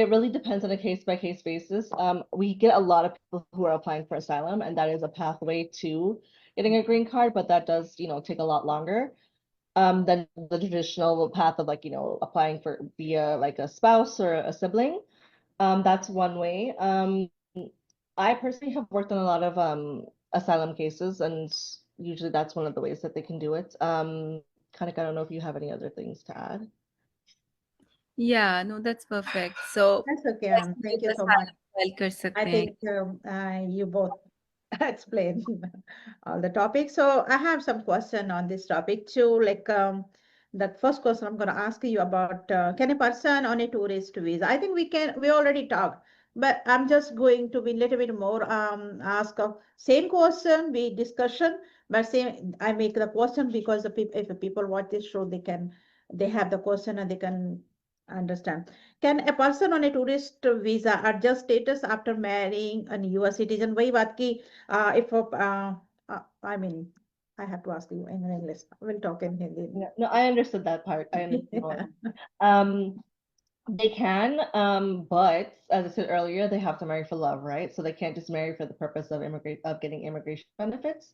it really depends on a case by case basis. We get a lot of people who are applying for asylum, and that is a pathway to getting a green card, but that does, take a lot longer than the traditional path of like, applying for via like a spouse or a sibling. That's one way. I personally have worked on a lot of asylum cases, and usually that's one of the ways that they can do it. Kanika, I don't know if you have any other things to add. Yeah, no, that's perfect. So That's okay. Thank you so much. file कर सकते I हैं. think you both explained all the topics. So I have some question on this topic too. Like the first question I'm going to ask you about, can a person on a tourist visa? I think we already talked, but I'm just going to be a little bit more ask of same question, be discussion, but same, I make the question because if the people watch this show, they have the question and they can understand. Can a person on a tourist visa adjust status after marrying a US citizen? वही बात की if I mean, I have to ask you in English. We'll talk in Hindi. Yeah, no, I understood that part. I understand. They can, but as I said earlier, they have to marry for love, right? So they can't just marry for the purpose of getting immigration benefits.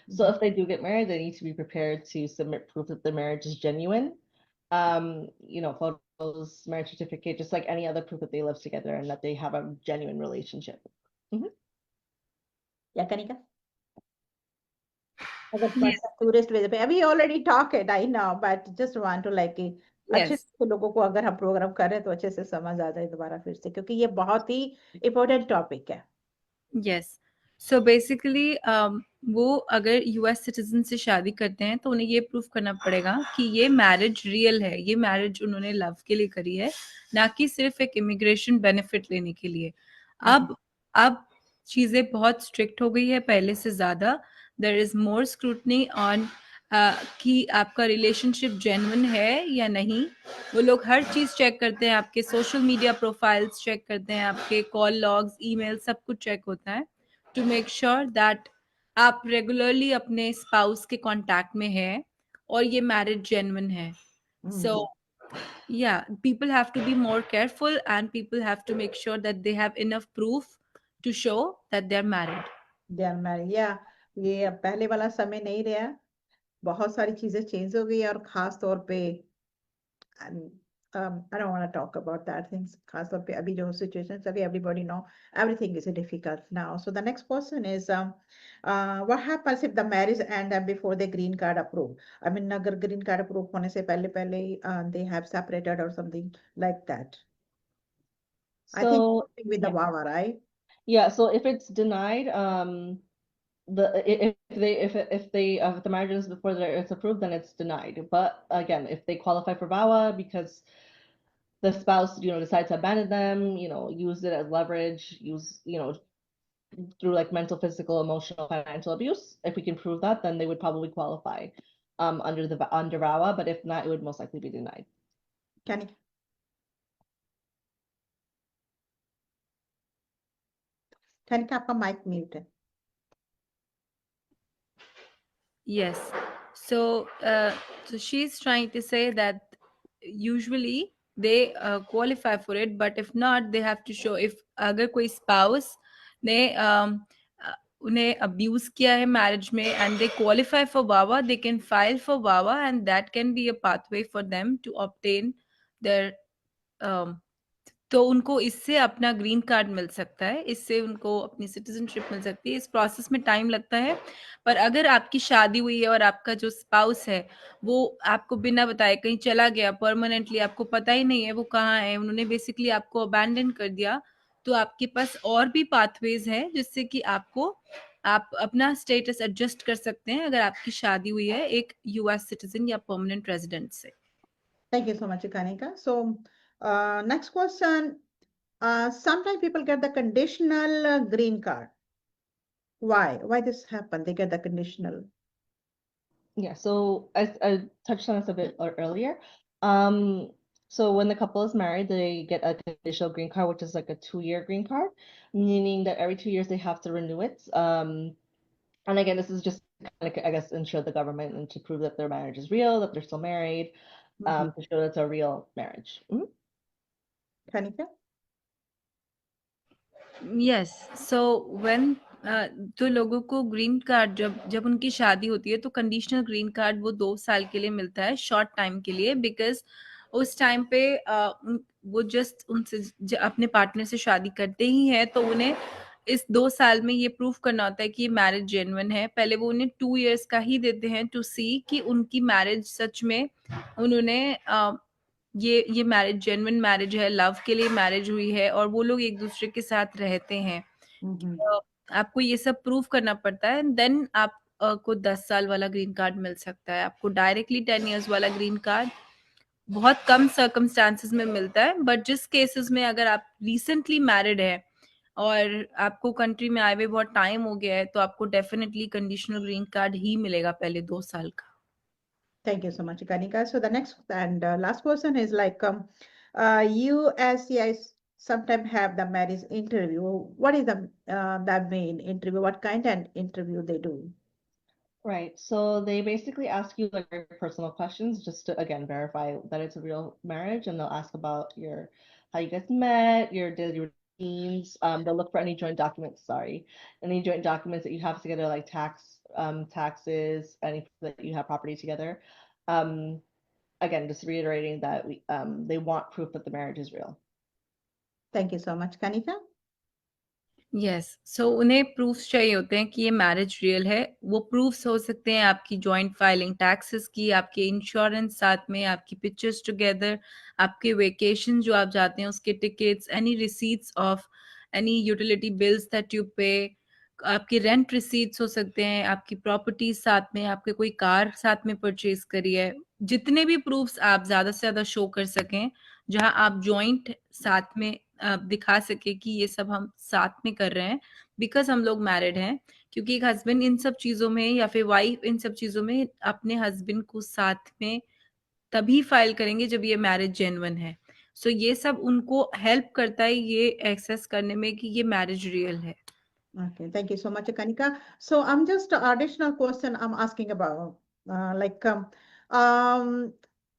So if they do get married, they need to be prepared to submit proof that the marriage is genuine. Photos, marriage certificate, just like any other proof that they live together and that they have a genuine relationship. Yeah, Kanika? अगर person tourist visa पे, अभी already talk it, I know, but just want to like अच्छे से लोगों को अगर हम programme कर रहे हैं तो अच्छे से समझ आ जाए दोबारा फिर से, क्योंकि ये बहुत ही इम्पोर्टेंट टॉपिक है. Yes. So basically, वो अगर यूएस सिटीजन से शादी करते हैं तो उन्हें ये प्रूफ करना पड़ेगा कि ये मैरिज रियल है, ये मैरिज उन्होंने लव के लिए करी है, ना कि सिर्फ एक इमिग्रेशन बेनिफिट लेने के लिए. अब चीजें बहुत स्ट्रिक्ट हो गई है पहले से ज्यादा. There is more scrutiny on कि आपका रिलेशनशिप जेन्युइन है या नहीं. वो लोग हर चीज चेक करते हैं, आपके सोशल मीडिया प्रोफाइल्स चेक करते हैं, आपके कॉल लॉग्स, ईमेल, सब कुछ चेक होता है टू मेक श्योर दैट आप रेगुलरली अपने स्पाउस के कांटेक्ट में है और ये मैरिज जेन्युइन है. सो yeah, people have to be more careful and people have to make sure that they have enough proof to show that they're married. They are married. Yeah, ये अब पहले वाला समय नहीं रहा. बहुत सारी चीजें चेंज हो गई है, और खास तौर पे I don't want to talk about that things. खास तौर पे अभी जो situations अभी everybody know everything is difficult now. So the next person is what happens if the marriage end up before the green card approve? I mean अगर green card approve होने से पहले they have separated or something like that. I think So something with the yeah, Wawa, right? yeah. So if it's denied, if the marriage is before it's approved, then it's denied. But again, if they qualify for VAWA because the spouse, decides to abandon them, use it as leverage, through like mental, physical, emotional, financial abuse. If we can prove that, then they would probably qualify under VAWA. But if not, it would most likely be denied. Can आपका mic mute है? Yes. So she's trying to say that usually they qualify for it, but if not, they have to show if अगर कोई spouse ने उन्हें abuse किया है marriage में and they qualify for VAWA, they can file for VAWA and that can be a pathway for them to obtain their तो उनको इससे अपना ग्रीन कार्ड मिल सकता है, इससे उनको अपनी सिटीजनशिप मिल सकती है। इस प्रोसेस में टाइम लगता है, पर अगर आपकी शादी हुई है और आपका जो स्पाउस है, वो आपको बिना बताए कहीं चला गया परमानेंटली, आपको पता ही नहीं है वो कहाँ है, उन्होंने बेसिकली आपको अबैंडन कर दिया, तो आपके पास और भी पाथवेज हैं जिससे कि आप अपना स्टेटस एडजस्ट कर सकते हैं अगर आपकी शादी हुई है एक यूएस सिटीजन या परमानेंट रेजिडेंट से। Thank you so much, Kanika. So, next question. Sometimes people get the conditional green card. Why? Why this happen? They get the conditional. Yeah, so I touched on this a bit earlier. So when the couple is married, they get a conditional green card, which is like a 2-year green card, meaning that every 2 years they have to renew it. And again, this is just kind of, I guess, ensure the government and to prove that their marriage is real, that they're still married, to show that it's a real marriage. Kanika? Yes so when तो लोगों को green card जब उनकी शादी होती है तो conditional green card वो 2 साल के लिए मिलता है शॉर्ट टाइम के लिए बिकॉज उस टाइम पे वो जस्ट उनसे अपने पार्टनर से शादी करते ही हैं तो उन्हें इस 2 साल में ये प्रूफ करना होता है कि ये मैरिज जेन्युइन है। पहले वो उन्हें 2 इयर्स का ही देते हैं टू सी कि उनकी मैरिज सच में उन्होंने ये मैरिज जेन्युइन मैरिज है, लव के लिए मैरिज हुई है और वो लोग एक दूसरे के साथ रहते हैं। आपको ये सब प्रूव करना पड़ता है देन आप को 10 साल वाला ग्रीन कार्ड मिल सकता है। आपको डायरेक्टली 10 इयर्स वाला ग्रीन कार्ड बहुत कम सर्कमस्टांसेस में मिलता है, बट जिस केसेस में अगर आप रिसेंटली मैरिड है और आपको कंट्री में आए हुए बहुत टाइम हो गया है तो आपको डेफिनेटली कंडीशनल ग्रीन कार्ड ही मिलेगा पहले 2 साल का। Thank you so much, Kanika. So the next and last question is like, USCIS sometimes have the marriage interview. What is the main interview? What kind of interview they do? Right. So they basically ask you like very personal questions just to again verify that it's a real marriage, and they'll ask about how you guys met, your daily routines. They'll look for any joint documents, any joint documents that you have together, like taxes, any proof that you have property together. Again, just reiterating that they want proof that the marriage is real. Thank you so much, Kanika. Yes सो उन्हें proofs चाहिए होते हैं कि ये marriage real है। वो proofs हो सकते हैं आपकी जॉइंट फाइलिंग टैक्सेस की, आपके इंश्योरेंस साथ में, आपकी पिक्चर्स टुगेदर, आपके वेकेशन जो आप जाते हैं उसके tickets, any receipts of any utility bills that you पे, आपके रेंट रिसीट्स हो सकते हैं, आपकी प्रॉपर्टीज साथ में, आपके कोई कार साथ में परचेज करी है, जितने भी प्रूफ्स आप ज़्यादा से ज़्यादा शो कर सकें जहां आप जॉइंट साथ में दिखा सके कि ये सब हम साथ में कर रहे हैं बिकॉज हम लोग मैरिड हैं। क्योंकि एक हस्बैंड इन सब चीज़ों में या फिर वाइफ इन सब चीज़ों में अपने हस्बैंड को साथ में तभी फाइल करेंगे जब ये मैरिज जेन्युइन है। सो ये सब उनको हेल्प करता है ये एक्सेस करने में कि ये मैरिज रियल है। Okay, thank you so much, Kanika. So I'm just additional question I'm asking about,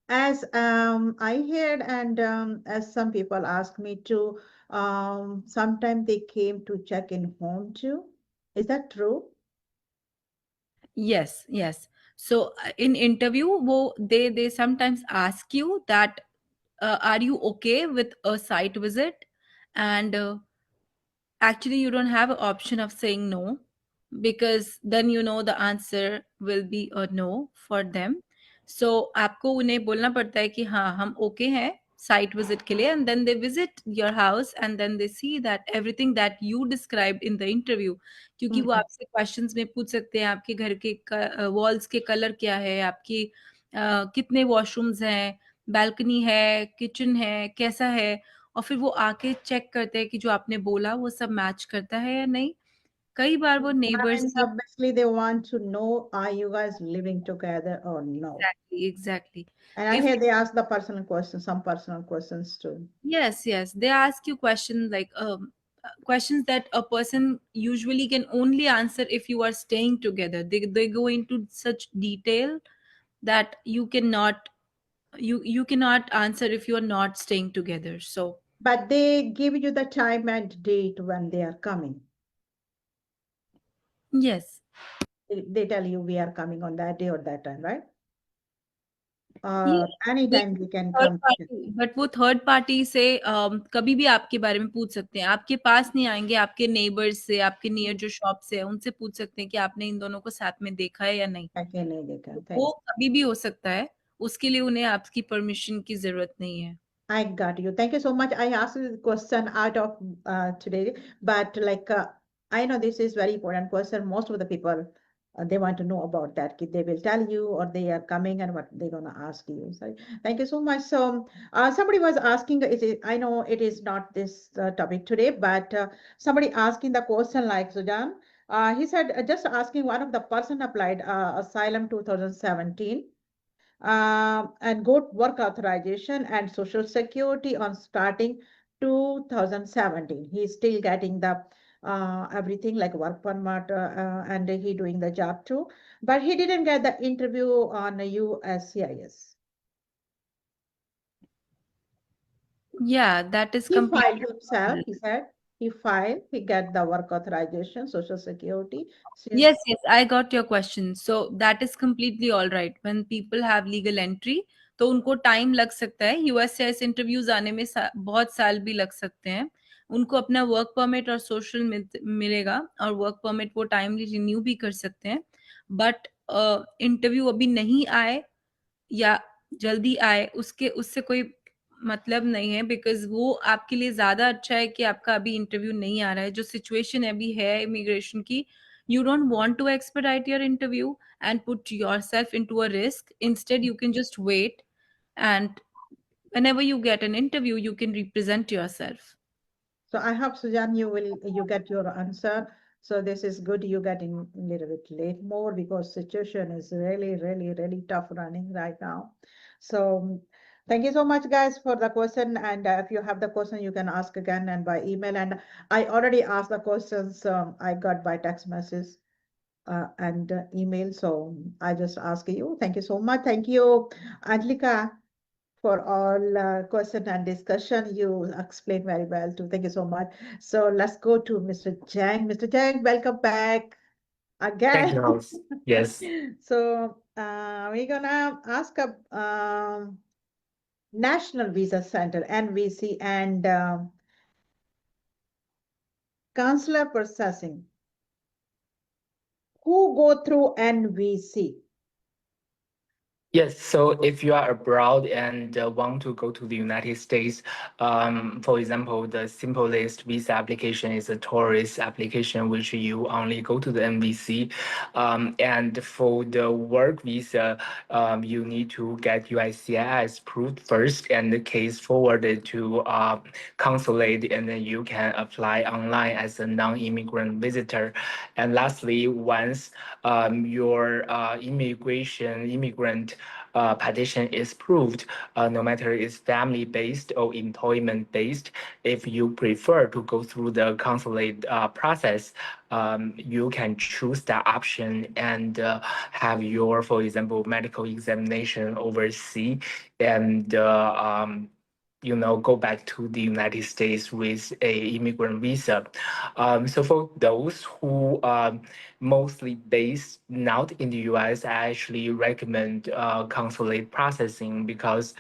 as I heard and as some people ask me to, sometimes they came to check in home too. Is that true? Yes, yes. So in interview, they sometimes ask you that are you okay with a site visit? And actually, you don't have an option of saying no, because then you know the answer will be a no for them. So आपको उन्हें बोलना पड़ता है कि हाँ हम okay हैं site visit के लिए, and then they visit your house and then they see that everything that you described in the interview, क्योंकि वो आपसे questions में पूछ सकते हैं आपके घर के walls के color क्या है, आपकी कितने washrooms हैं, balcony है, kitchen है, कैसा है, और फिर वो आके चेक करते हैं कि जो आपने बोला वो सब मैच करता है या नहीं। कई बार वो नेबर्स की Basically, they want to know, are you guys living together or no? Exactly And I if hear they ask the personal questions, some personal questions too. yes they ask you questions like questions that a person usually can only answer if you are staying together. They go into such detail that you cannot answer if you are not staying together. So But they give you the time and date when they are coming. yes. They tell you we are coming on that day or that time, right? Yeah, Anytime we can third come. Party, but वो third party से कभी भी आपके बारे में पूछ सकते हैं, आपके पास नहीं आएंगे, आपके नेबर्स से, आपके नियर जो शॉप से है उनसे पूछ सकते हैं कि आपने इन दोनों को साथ में देखा है या नहीं। Okay, नहीं देखा, तो वो thanks. कभी भी हो सकता है, उसके लिए उन्हें आपकी परमिशन की जरूरत नहीं है। I got you. Thank you so much. I asked you the question out of today, but like I know this is very important question. Most of the people they want to know about that. They will tell you or they are coming and what they're gonna ask you. So thank you so much. So somebody was asking. I know it is not this topic today, but somebody asking the question like Sujan. He said just asking one of the person applied asylum 2017 and got work authorization and social security on starting 2017. He's still getting the everything like work permit and he doing the job too, but he didn't get the interview on USCIS. Yeah, that is He filed completely himself, he said. He filed, he got the work authorization, social security. Yes, I got your question. So that is completely all right. When people have legal entry, तो उनको time लग सकता है, USCIS interviews आने में बहुत साल भी लग सकते हैं। उनको अपना वर्क परमिट और सोशल मिलेगा, और वर्क परमिट वो टाइमली रिन्यू भी कर सकते हैं। बट इंटरव्यू अभी नहीं आए या जल्दी आए, उससे कोई मतलब नहीं है, बिकॉज वो आपके लिए ज्यादा अच्छा है कि आपका अभी इंटरव्यू नहीं आ रहा है। जो सिचुएशन अभी है इमिग्रेशन की, you don't want to expedite your interview and put yourself into a risk. Instead, you can just wait, and whenever you get an interview, you can represent yourself. So I hope Sujan, you get your answer. So this is good. You get in a little bit late more because situation is really, really, really tough running right now. So thank you so much, guys, for the question. And if you have the question, you can ask again and by email. And I already asked the questions I got by text message and email. So I just ask you. Thank you so much. Thank you, Angelika, for all question and discussion. You explained very well too. Thank you so much. So let's go to Mr. Jang. Mr. Jang, welcome back Thank you, again. House. Yes. So we're gonna ask a National Visa Center, NVC, and consular processing. Who go through NVC? Yes, so if you are abroad and want to go to the United States, for example, the simplest visa application is a tourist application, which you only go to the NVC. And for the work visa, you need to get USCIS approved first and the case forwarded to consulate, and then you can apply online as a non-immigrant visitor. And lastly, once your immigrant petition is approved, no matter it's family-based or employment-based, if you prefer to go through the consulate process, you can choose that option and have your, for example, medical examination overseas and go back to the United States with a immigrant visa. So for those who mostly based not in the US, I actually recommend consulate processing, because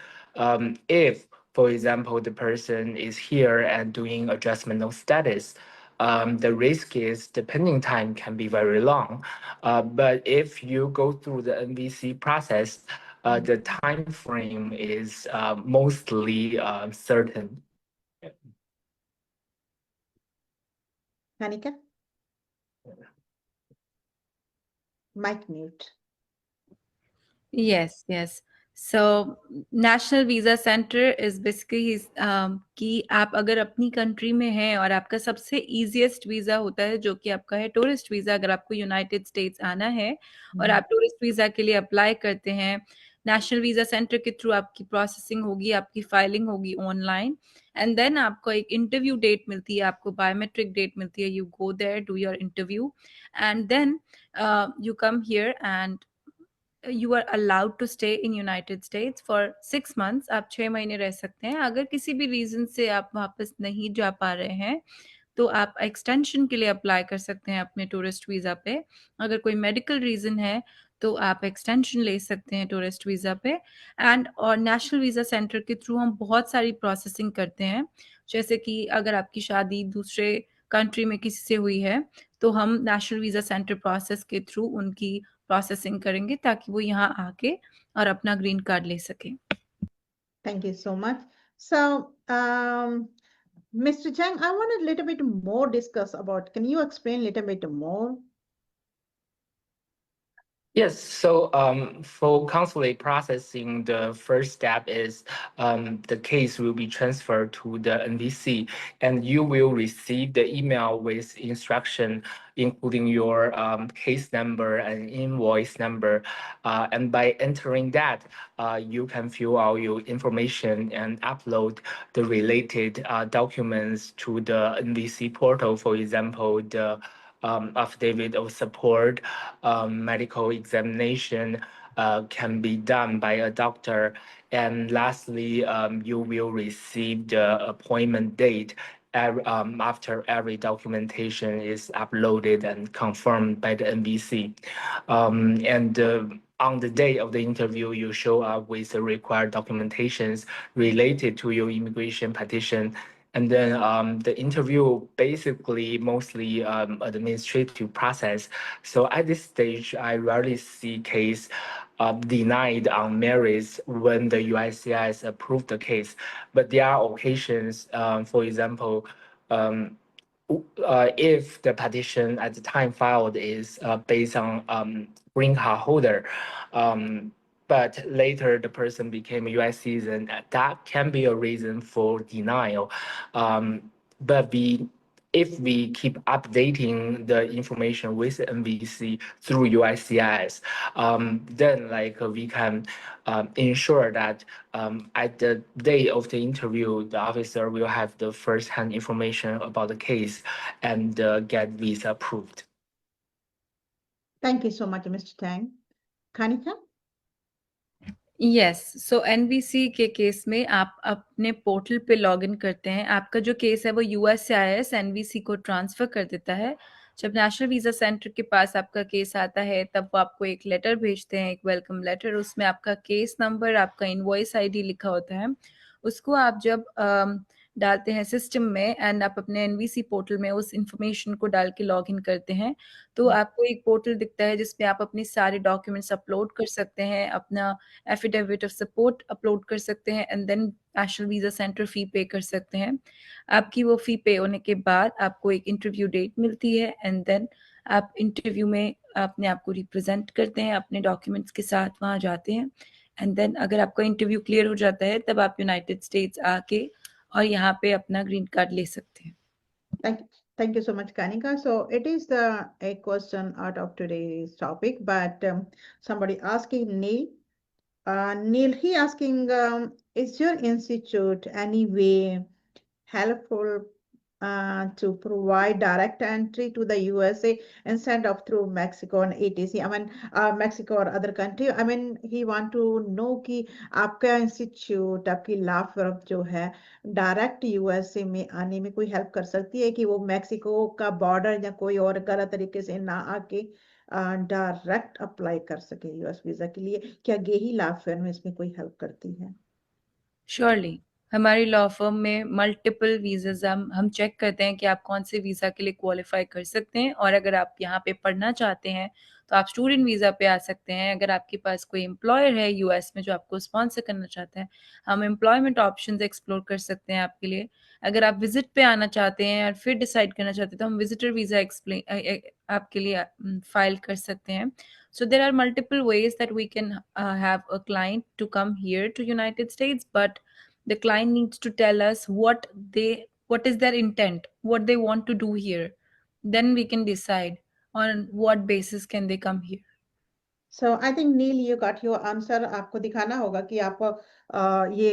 if For example, the person is here and doing adjustment of status. The risk is the pending time can be very long. But if you go through the NVC process, the time frame is mostly certain. Kanika? Mic mute. Yes, yes. So national visa centre is basically कि आप अगर अपनी country में हैं और आपका सबसे ईज़िएस्ट visa होता है जो कि आपका है टूरिस्ट वीज़ा, अगर आपको यूनाइटेड स्टेट्स आना है और आप टूरिस्ट वीज़ा के लिए अप्लाई करते हैं, नेशनल वीज़ा सेंटर के थ्रू आपकी प्रोसेसिंग होगी, आपकी फाइलिंग होगी ऑनलाइन एंड देन आपको एक इंटरव्यू डेट मिलती है, आपको बायोमेट्रिक डेट मिलती है, you go there, do your interview and then you come here and you are allowed to stay in United States for 6 months. आप 6 महीने रह सकते हैं. अगर किसी भी रीजन से आप वापस नहीं जा पा रहे हैं तो आप एक्सटेंशन के लिए अप्लाई कर सकते हैं अपने टूरिस्ट वीज़ा पे. अगर कोई मेडिकल रीज़न है तो आप एक्सटेंशन ले सकते हैं टूरिस्ट वीज़ा पे. एंड और नेशनल वीज़ा सेंटर के थ्रू हम बहुत सारी प्रोसेसिंग करते हैं. जैसे कि अगर आपकी शादी दूसरे कंट्री में किसी से हुई है तो हम नेशनल वीज़ा सेंटर प्रोसेस के थ्रू उनकी प्रोसेसिंग करेंगे ताकि वो यहाँ आके और अपना ग्रीन कार्ड ले सकें. Thank you so much. So, Mr. Chang, I want a little bit more discuss about, can you explain a little bit more? Yes, so for consulate processing, the first step is the case will be transferred to the NVC, and you will receive the email with instruction, including your case number and invoice number. And by entering that, you can fill out your information and upload the related documents to the NVC portal. For example, the affidavit of support, medical examination can be done by a doctor. And lastly, you will receive the appointment date after every documentation is uploaded and confirmed by the NVC. And on the day of the interview, you show up with the required documentations related to your immigration petition. And then the interview basically mostly administrative process. So at this stage, I rarely see case denied on merits when the USCIS approved the case. But there are occasions, for example, if the petition at the time filed is based on green card holder, but later the person became a U.S. citizen, that can be a reason for denial. But if we keep updating the information with NVC through USCIS, then we can ensure that at the day of the interview, the officer will have the first-hand information about the case and get visa approved. Thank you so much, Mr. Tang. Kanika? Yes, so NVC के case में आप अपने portal पे login करते हैं. आपका जो case है वो यूएससीआईएस एनवीसी को ट्रांसफ़र कर देता है. जब नेशनल वीज़ा सेंटर के पास आपका केस आता है तब वो आपको एक लेटर भेजते हैं, एक वेलकम लेटर. उसमें आपका केस नंबर, आपका इनवॉइस आईडी लिखा होता है. उसको आप जब डालते हैं सिस्टम में एंड आप अपने एनवीसी पोर्टल में उस इंफॉर्मेशन को डाल के लॉगिन करते हैं तो आपको एक पोर्टल दिखता है जिसमें आप अपने सारे डॉक्यूमेंट्स अपलोड कर सकते हैं, अपना एफिडेविट ऑफ सपोर्ट अपलोड कर सकते हैं and then national visa center fee pay कर सकते हैं. आपकी वो फ़ी पे होने के बाद आपको एक इंटरव्यू डेट मिलती है एंड देन आप इंटरव्यू में अपने आप को रिप्रेजेंट करते हैं, अपने डॉक्यूमेंट्स के साथ वहाँ जाते हैं एंड देन अगर आपका इंटरव्यू क्लियर हो जाता है तब आप यूनाइटेड स्टेट्स आके और यहाँ पे अपना ग्रीन कार्ड ले सकते हैं. Thank you so much, Kanika. So it is a question out of today's topic, but somebody asking Neil. Neil, he asking, is your institute any way helpful to provide direct entry to the USA instead of through Mexico and etc. I mean, Mexico or other country. I mean, he want to know कि आपका institute, आपकी law firm जो है direct USA में आने में कोई help कर सकती है कि वो मैक्सिको का बॉर्डर या कोई और गलत तरीके से ना आके डायरेक्ट अप्लाई कर सके यूएस वीजा के लिए. क्या गेही लॉ फर्म इसमें कोई हेल्प करती है? श्योरली, हमारी लॉ फर्म में मल्टीपल वीज़ाज़ हम चेक करते हैं कि आप कौन से वीज़ा के लिए क्वालिफ़ाई कर सकते हैं, और अगर आप यहाँ पे पढ़ना चाहते हैं, तो आप स्टूडेंट वीज़ा पे आ सकते हैं। अगर आपके पास कोई एम्प्लॉयर है यूएस में जो आपको स्पॉन्सर करना चाहता है, हम एम्प्लॉयमेंट ऑप्शंस एक्सप्लोर कर सकते हैं आपके लिए। अगर आप विज़िट पे आना चाहते हैं और फिर डिसाइड करना चाहते हैं, तो हम विज़िटर वीज़ा आपके लिए फ़ाइल कर सकते हैं। So there are multiple ways that we can have a client to come here to United States, but the client needs to tell us what is their intent, what they want to do here. Then we can decide on what basis can they come here. So I think Neil, you got your answer. आपको दिखाना होगा कि आप ये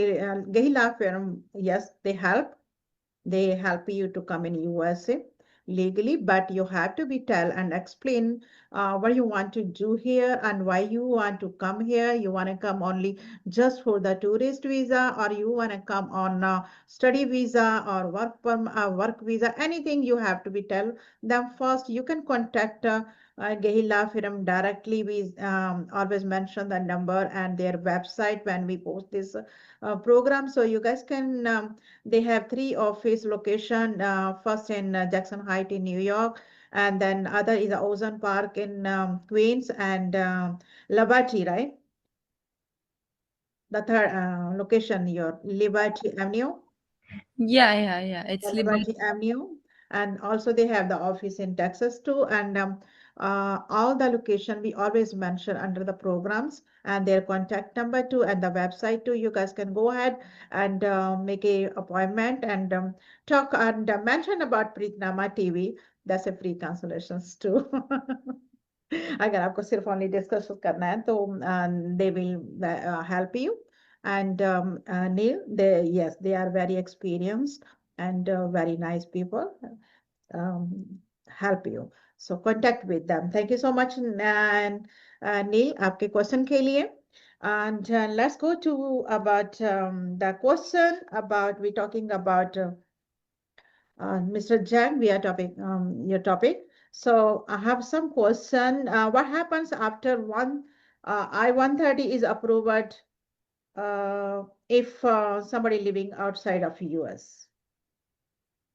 गही law firm, yes, they help you to come in USA legally, but you have to be tell and explain what you want to do here and why you want to come here. You want to come only just for the tourist visa, or you want to come on study visa or work visa. Anything you have to be tell them first. You can contact Gehila Firm directly. We always mention the number and their website when we post this program, so you guys can they have 3 office location, first in Jackson Heights in New York, and then other is Ozone Park in Queens, and Liberty, right? The third location, your Liberty Avenue. Yeah. It's Liberty Avenue, and also they have the office in Texas too. And all the location we always mention under the programs and their contact number too, and the website too. You guys can go ahead and make a appointment and talk and mention about Pritnama TV. That's a free consultations too. अगर आपको सिर्फ only discuss करना है तो they will help you. And Neil, yes, they are very experienced and very nice people, help you. So contact with them. Thank you so much, and Neil, आपके question के लिए. And let's go to about the question about we're talking about Mr. Jan. We are topic your topic. So I have some question. What happens after I-130 is approved if somebody living outside of US?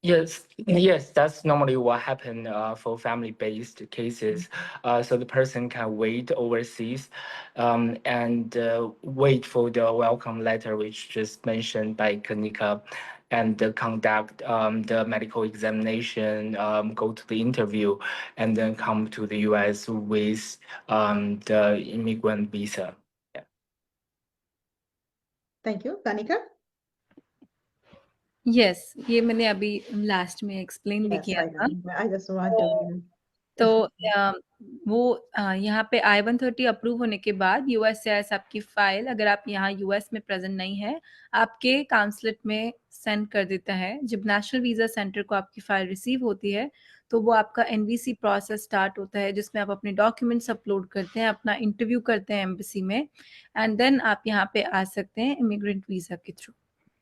Yes, that's normally what happened for family-based cases. So the person can wait overseas and wait for the welcome letter, which just mentioned by Kanika, and conduct the medical examination, go to the interview, and then come to the US with the immigrant visa. Yeah. Thank you. Kanika? yes, ये मैंने अभी last में explain भी Yes, किया I था। know. I just want to. तो वो यहाँ पे I-130 अप्रूव होने के बाद यूएससीआईएस आपकी फाइल, अगर आप यहाँ यूएस में प्रेजेंट नहीं है, आपके काउंसलेट में सेंड कर देता है। जब नेशनल वीज़ा सेंटर को आपकी फाइल रिसीव होती है, तो वो आपका एनवीसी प्रोसेस स्टार्ट होता है, जिसमें आप अपने डॉक्यूमेंट्स अपलोड करते हैं, अपना इंटरव्यू करते हैं एम्बेसी में, एंड देन आप यहाँ पे आ सकते हैं इमिग्रेंट वीज़ा के through.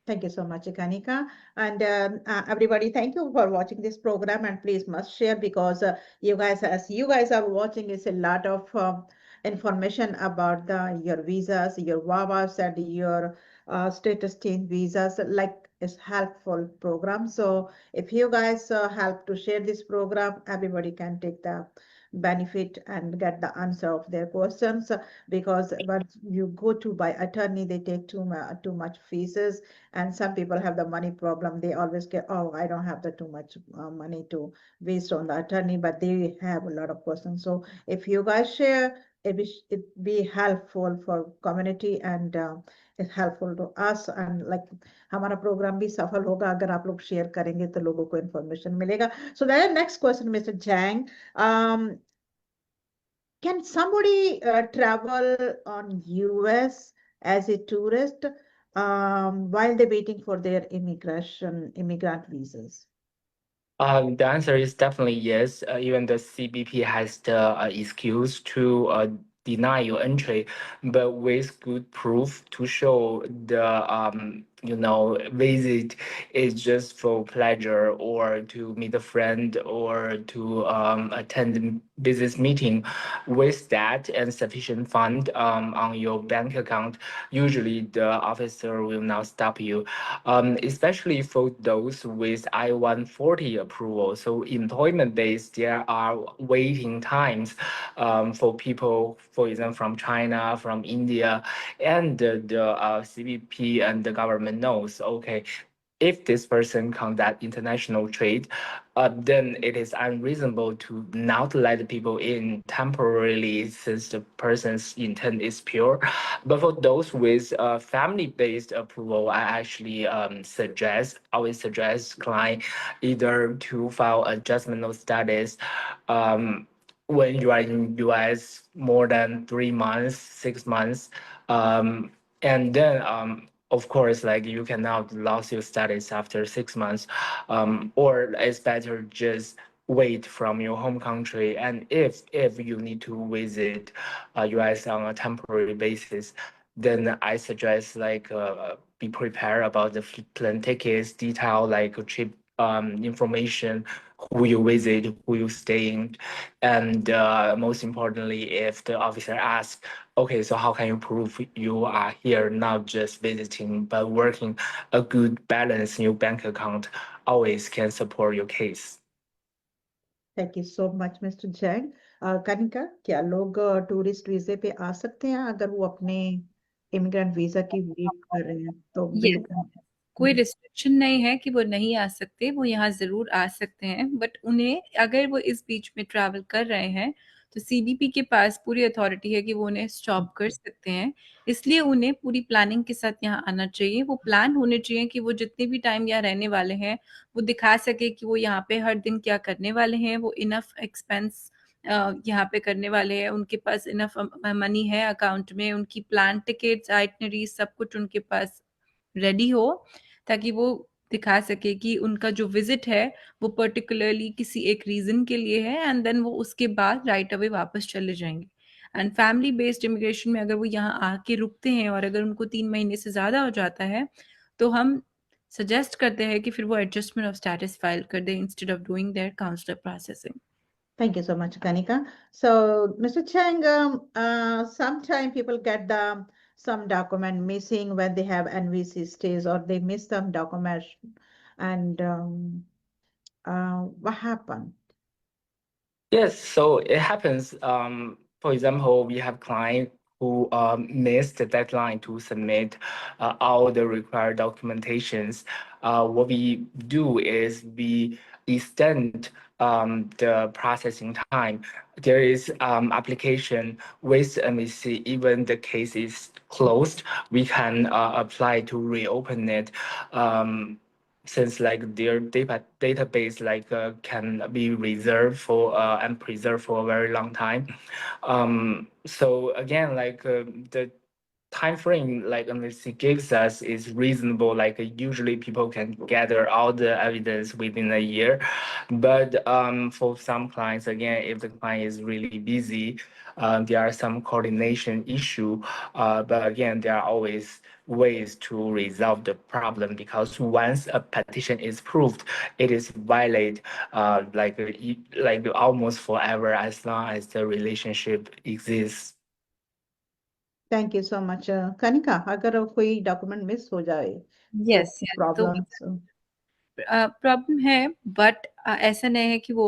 Thank you so much, Kanika. And everybody, thank you for watching this program, and please must share, because you guys, as you guys are watching, is a lot of information about your visas, your WAVAs, and your status change visas. Like, it's helpful program. So if you guys help to share this program, everybody can take the benefit and get the answer of their questions, because once you go to by attorney, they take too much fees, and some people have the money problem. They always get, oh, I don't have the too much money to waste on the attorney, but they have a lot of questions. So if you guys share, it be helpful for community, and it's helpful to us, and like हमारा programme भी सफल होगा अगर आप लोग share करेंगे तो लोगों को इन्फॉर्मेशन मिलेगा. So the next question, Mr. Jang, can somebody travel on US as a tourist while they're waiting for their immigrant visas? The answer is definitely yes. Even the CBP has the excuse to deny your entry, but with good proof to show the visit is just for pleasure or to meet a friend or to attend a business meeting. With that and sufficient fund on your bank account, usually the officer will not stop you, especially for those with I-140 approval. So employment base, there are waiting times for people, for example, from China, from India, and the CBP and the government knows, okay, if this person conduct international trade, then it is unreasonable to not let people in temporarily since the person's intent is pure. But for those with family-based approval, I actually always suggest client either to file adjustment of status when you are in US more than 3 months, 6 months, and then of course, like you cannot lose your status after 6 months, or it's better just wait from your home country. And if you need to visit US on a temporary basis, then I suggest like be prepared about the plane tickets, detail like trip information, who you visit, who you staying, and most importantly, if the officer asks, okay, so how can you prove you are here, not just visiting, but working, a good balance in your bank account always can support your case. Thank you so much mister Zhang. Kanika, क्या लोग tourist वीजे पे आ सकते हैं अगर वो अपने immigrant visa की wait कर रहे हैं तो Yes. कोई रिस्ट्रिक्शन नहीं है कि वो नहीं आ सकते, वो यहाँ ज़रूर आ सकते हैं, बट उन्हें अगर वो इस बीच में ट्रैवल कर रहे हैं तो सीबीपी के पास पूरी अथॉरिटी है कि वो उन्हें स्टॉप कर सकते हैं। इसलिए उन्हें पूरी प्लानिंग के साथ यहाँ आना चाहिए। वो प्लान होने चाहिए कि वो जितने भी टाइम यहाँ रहने वाले हैं वो दिखा सके कि वो यहाँ पे हर दिन क्या करने वाले हैं, वो इनफ एक्सपेंस यहाँ पे करने वाले हैं, उनके पास इनफ मनी है अकाउंट में, उनकी प्लान टिकट्स, आइटनरी सब कुछ उनके पास रेडी हो, ताकि वो दिखा सके कि उनका जो विजिट है वो पर्टिकुलरली किसी एक रीजन के लिए है, एंड देन वो उसके बाद राइट अवे वापस चले जाएंगे। एंड फैमिली बेस्ड इमिग्रेशन में अगर वो यहाँ आके रुकते हैं और अगर उनको 3 महीने से ज़्यादा हो जाता है तो हम सजेस्ट करते हैं कि फिर वो एडजस्टमेंट ऑफ स्टेटस फाइल कर दें instead of doing their consular processing. Thank you so much, Kanika. So, Mr. Chang, sometimes people get some document missing when they have NVC stays or they miss some documents. And what happened? Yes, so it happens. For example, we have clients who missed the deadline to submit all the required documentations. What we do is we extend the processing time. There is application with NVC, even the case is closed, we can apply to reopen it. Since like their database like can be reserved for and preserved for a very long time. So again, like the time frame like MSC gives us is reasonable. Like usually people can gather all the evidence within a year, but for some clients, again, if the client is really busy, there are some coordination issue. But again, there are always ways to resolve the problem, because once a petition is proved, it is valid like almost forever as long as the relationship exists. Thank you so much, Kanika. अगर कोई document miss हो जाए yes, तो तो problem problem है, but ऐसा नहीं है कि वो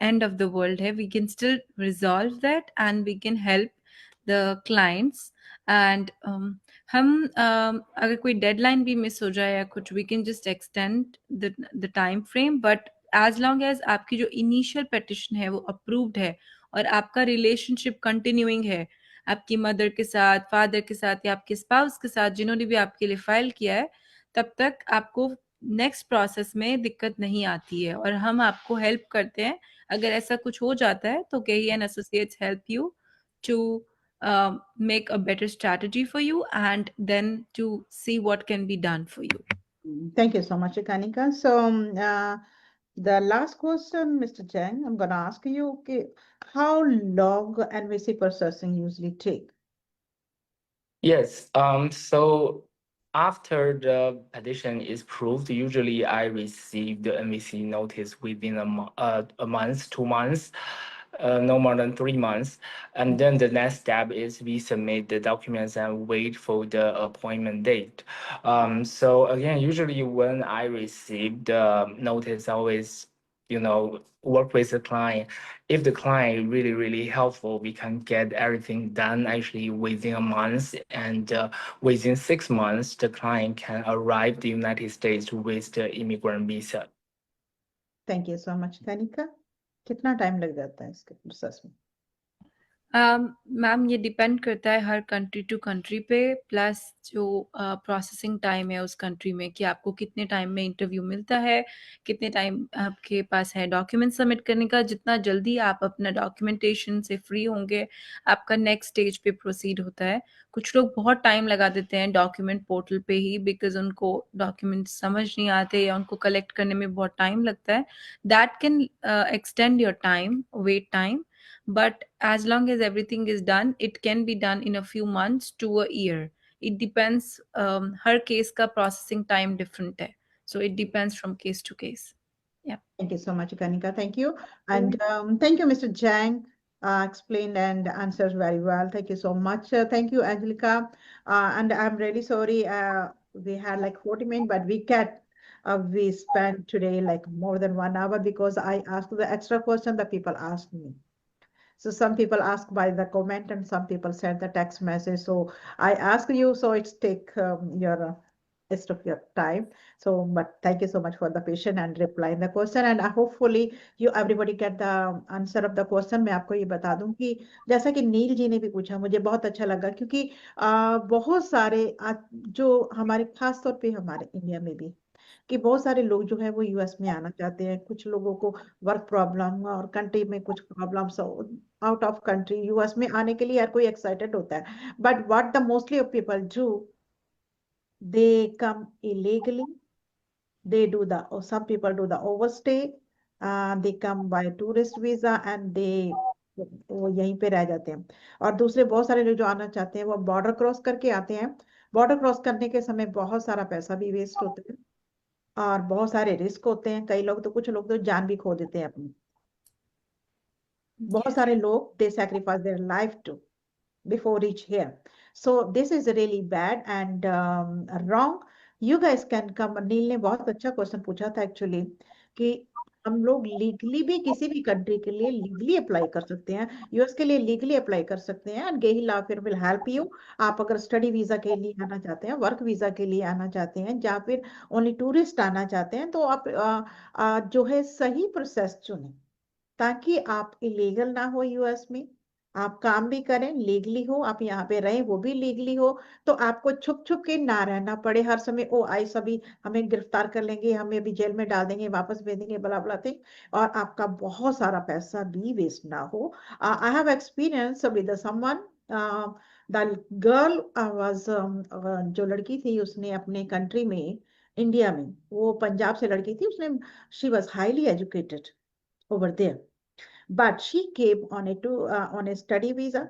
end of the world है. We can still resolve that and we can help the clients. And हम अगर कोई deadline भी miss हो जाए या कुछ, we can just extend the time frame, but as long as आपकी जो initial petition है वो approved है और आपका relationship continuing है आपकी मदर के साथ, फादर के साथ या आपके स्पाउस के साथ, जिन्होंने भी आपके लिए फाइल किया है, तब तक आपको नेक्स्ट प्रोसेस में दिक्कत नहीं आती है और हम आपको हेल्प करते हैं। अगर ऐसा कुछ हो जाता है तो Gehi and associates help you to make a better strategy for you and then to see what can be done for you. Thank you so much, Kanika. So, the last question, Mr. Chang, I'm going to ask you, okay, how long NVC processing usually take? Yes. So After the petition is approved, usually I receive the NVC notice within a month, 2 months, no more than 3 months. And then the next step is we submit the documents and wait for the appointment date. So again, usually when I receive the notice, I always, work with the client. If the client really helpful, we can get everything done actually within a month, and within 6 months, the client can arrive the United States with the immigrant visa. Thank you so much Kanika. कितना time लग जाता है इसके process में? Ma'am ये depend करता है हर country to country पे, प्लस जो प्रोसेसिंग टाइम है उस कंट्री में कि आपको कितने टाइम में इंटरव्यू मिलता है, कितने टाइम आपके पास है डॉक्यूमेंट सबमिट करने का। जितना जल्दी आप अपना डॉक्यूमेंटेशन से फ्री होंगे, आपका नेक्स्ट स्टेज पे प्रोसीड होता है। कुछ लोग बहुत टाइम लगा देते हैं डॉक्यूमेंट पोर्टल पे ही, बिकॉज उनको डॉक्यूमेंट समझ नहीं आते या उनको कलेक्ट करने में बहुत टाइम लगता है। That can extend your time, wait time, but as long as everything is done, it can be done in a few months to a year. It depends, her case का processing time different है, so it depends from case to case. Yeah. Thank you so much, Kanika. Thank you. And thank you, Mr. Jang. Explained and answered very well. Thank you so much. Thank you, Angelica. And I'm really sorry. We had like 40 minutes, but we spent today like more than 1 hour because I asked the extra question that people asked me. So some people ask by the comment and some people send the text message. So I ask you, so it's take your rest of your time. So, but thank you so much for the patience and replying the question. And hopefully everybody get the answer of the question. मैं आपको ये बता दूं कि जैसा कि नील जी ने भी पूछा, मुझे बहुत अच्छा लगा क्योंकि बहुत सारे जो हमारे खास तौर पे हमारे इंडिया में भी कि बहुत सारे लोग जो है वो यूएस में आना चाहते हैं। कुछ लोगों को वर्क प्रॉब्लम और कंट्री में कुछ problems, out of country US में आने के लिए हर कोई एक्साइटेड होता है। But what the mostly of people do, they come illegally, they do the, or some people do the overstay, they come by tourist visa and वो यहीं पे रह जाते हैं। और दूसरे बहुत सारे लोग जो आना चाहते हैं वो बॉर्डर क्रॉस करके आते हैं। बॉर्डर क्रॉस करने के समय बहुत सारा पैसा भी वेस्ट होता है और बहुत सारे रिस्क होते हैं। कई लोग तो, कुछ लोग तो जान भी खो देते हैं अपनी। बहुत सारे लोग they sacrifice their life to before reach here. So this is really bad and wrong. You guys can come. नील ने बहुत अच्छा क्वेश्चन पूछा था एक्चुअली कि हम लोग लीगली भी किसी भी कंट्री के लिए लीगली अप्लाई कर सकते हैं, यूएस के लिए लीगली अप्लाई कर सकते हैं। एंड गेही लॉ फिर विल हेल्प यू। आप अगर स्टडी वीजा के लिए आना चाहते हैं, वर्क वीजा के लिए आना चाहते हैं, या फिर ओनली टूरिस्ट आना चाहते हैं, तो आप जो है सही प्रोसेस चुनें ताकि आप इलीगल ना हो यूएस में, आप काम भी करें लीगली हो, आप यहाँ पे रहें वो भी लीगली हो, तो आपको छुप छुप के ना रहना पड़े हर समय। ओ आई सभी हमें गिरफ्तार कर लेंगे, हमें भी जेल में डाल देंगे, वापस भेज देंगे, बला बला थे, और आपका बहुत सारा पैसा भी वेस्ट ना हो। I have experience with someone, the girl was, जो लड़की थी उसने अपने कंट्री में, इंडिया में, वो पंजाब से लड़की थी, उसने she was highly educated over there, but she came on a study visa,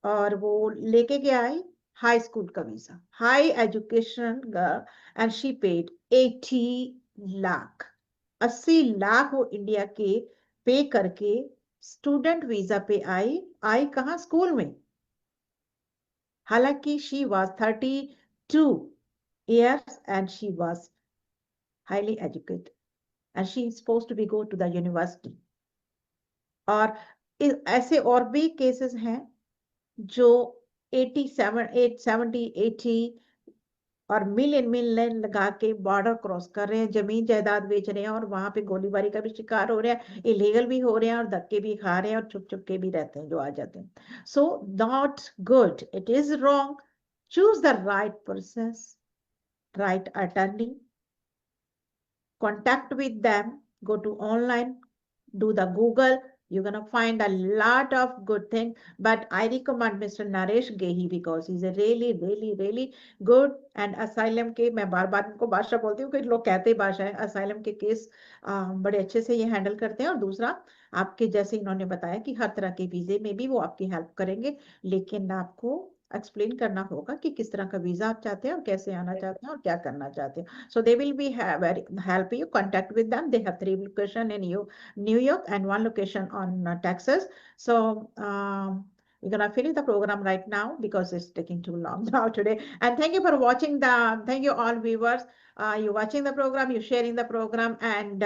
और वो लेके गया है हाई स्कूल का visa, high education girl, and she paid 80 lakh, 80 lakh वो इंडिया के पे करके स्टूडेंट वीजा पे आई कहाँ, स्कूल में। हालांकि she was 32 years and she was highly educated and she is supposed to be go to the university. और ऐसे और भी केसेस हैं जो 70, 80 और मिलियन लगा के बॉर्डर क्रॉस कर रहे हैं, जमीन जायदाद बेच रहे हैं, और वहां पे गोलीबारी का भी शिकार हो रहे हैं, इलीगल भी हो रहे हैं, और धक्के भी खा रहे हैं, और छुप छुप के भी रहते हैं जो आ जाते हैं। So not good, it is wrong. Choose the right process, right attorney, contact with them, go to online, do the Google, you're gonna find a lot of good things. But I recommend Mr. Naresh Gehi because he's a really good, and asylum के, मैं बार बार इनको बादशाह बोलती हूँ कि लोग कहते ही बादशाह है, asylum के केस बड़े अच्छे से ये हैंडल करते हैं। और दूसरा, आपके जैसे इन्होंने बताया कि हर तरह के वीजे में भी वो आपकी हेल्प करेंगे, लेकिन आपको एक्सप्लेन करना होगा कि किस तरह का वीजा आप चाहते हैं और कैसे आना चाहते हैं और क्या करना चाहते हैं. So they will be very help you contact with them. They have 3 location in New York and 1 location on Texas. So we're gonna finish the program right now because it's taking too long now today. And thank you for watching thank you all viewers. You watching the program, you sharing the program, and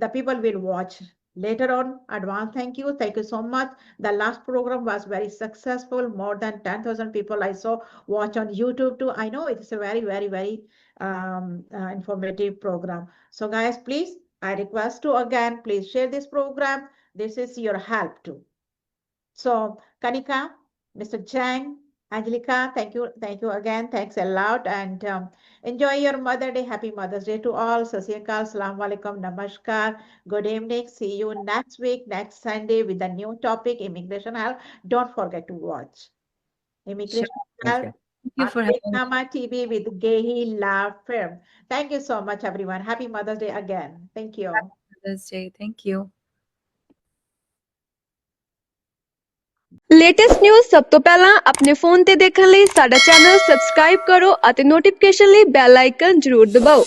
the people will watch later on. Advance thank you so much. The last program was very successful. More than 10,000 people I saw watch on YouTube too. I know it's a very informative program. So guys, please, I request to again, please share this program. This is your help too. So Kanika, Mr. Chang, Angelica, thank you again. Thanks a lot, and enjoy your Mother Day. Happy Mother's Day to all. Sat Sri Akal, Assalamu Alaikum, Namaskar. Good evening. See you next week, next Sunday with a new topic, immigration help. Don't forget to watch immigration Thank help you. Thank you on for having me. Nama TV with Gehi Law Firm. Thank you so much, everyone. Happy Mother's Day again. Thank you. Mother's Day. Thank you. Latest news ਸਭ ਤੋਂ ਪਹਿਲਾਂ ਆਪਣੇ phone ਤੇ ਦੇਖਣ ਲਈ ਸਾਡਾ channel subscribe ਕਰੋ ਅਤੇ ਨੋਟੀਫਿਕੇਸ਼ਨ ਲਈ ਬੈਲ ਆਈਕਨ ਜ਼ਰੂਰ ਦਬਾਓ।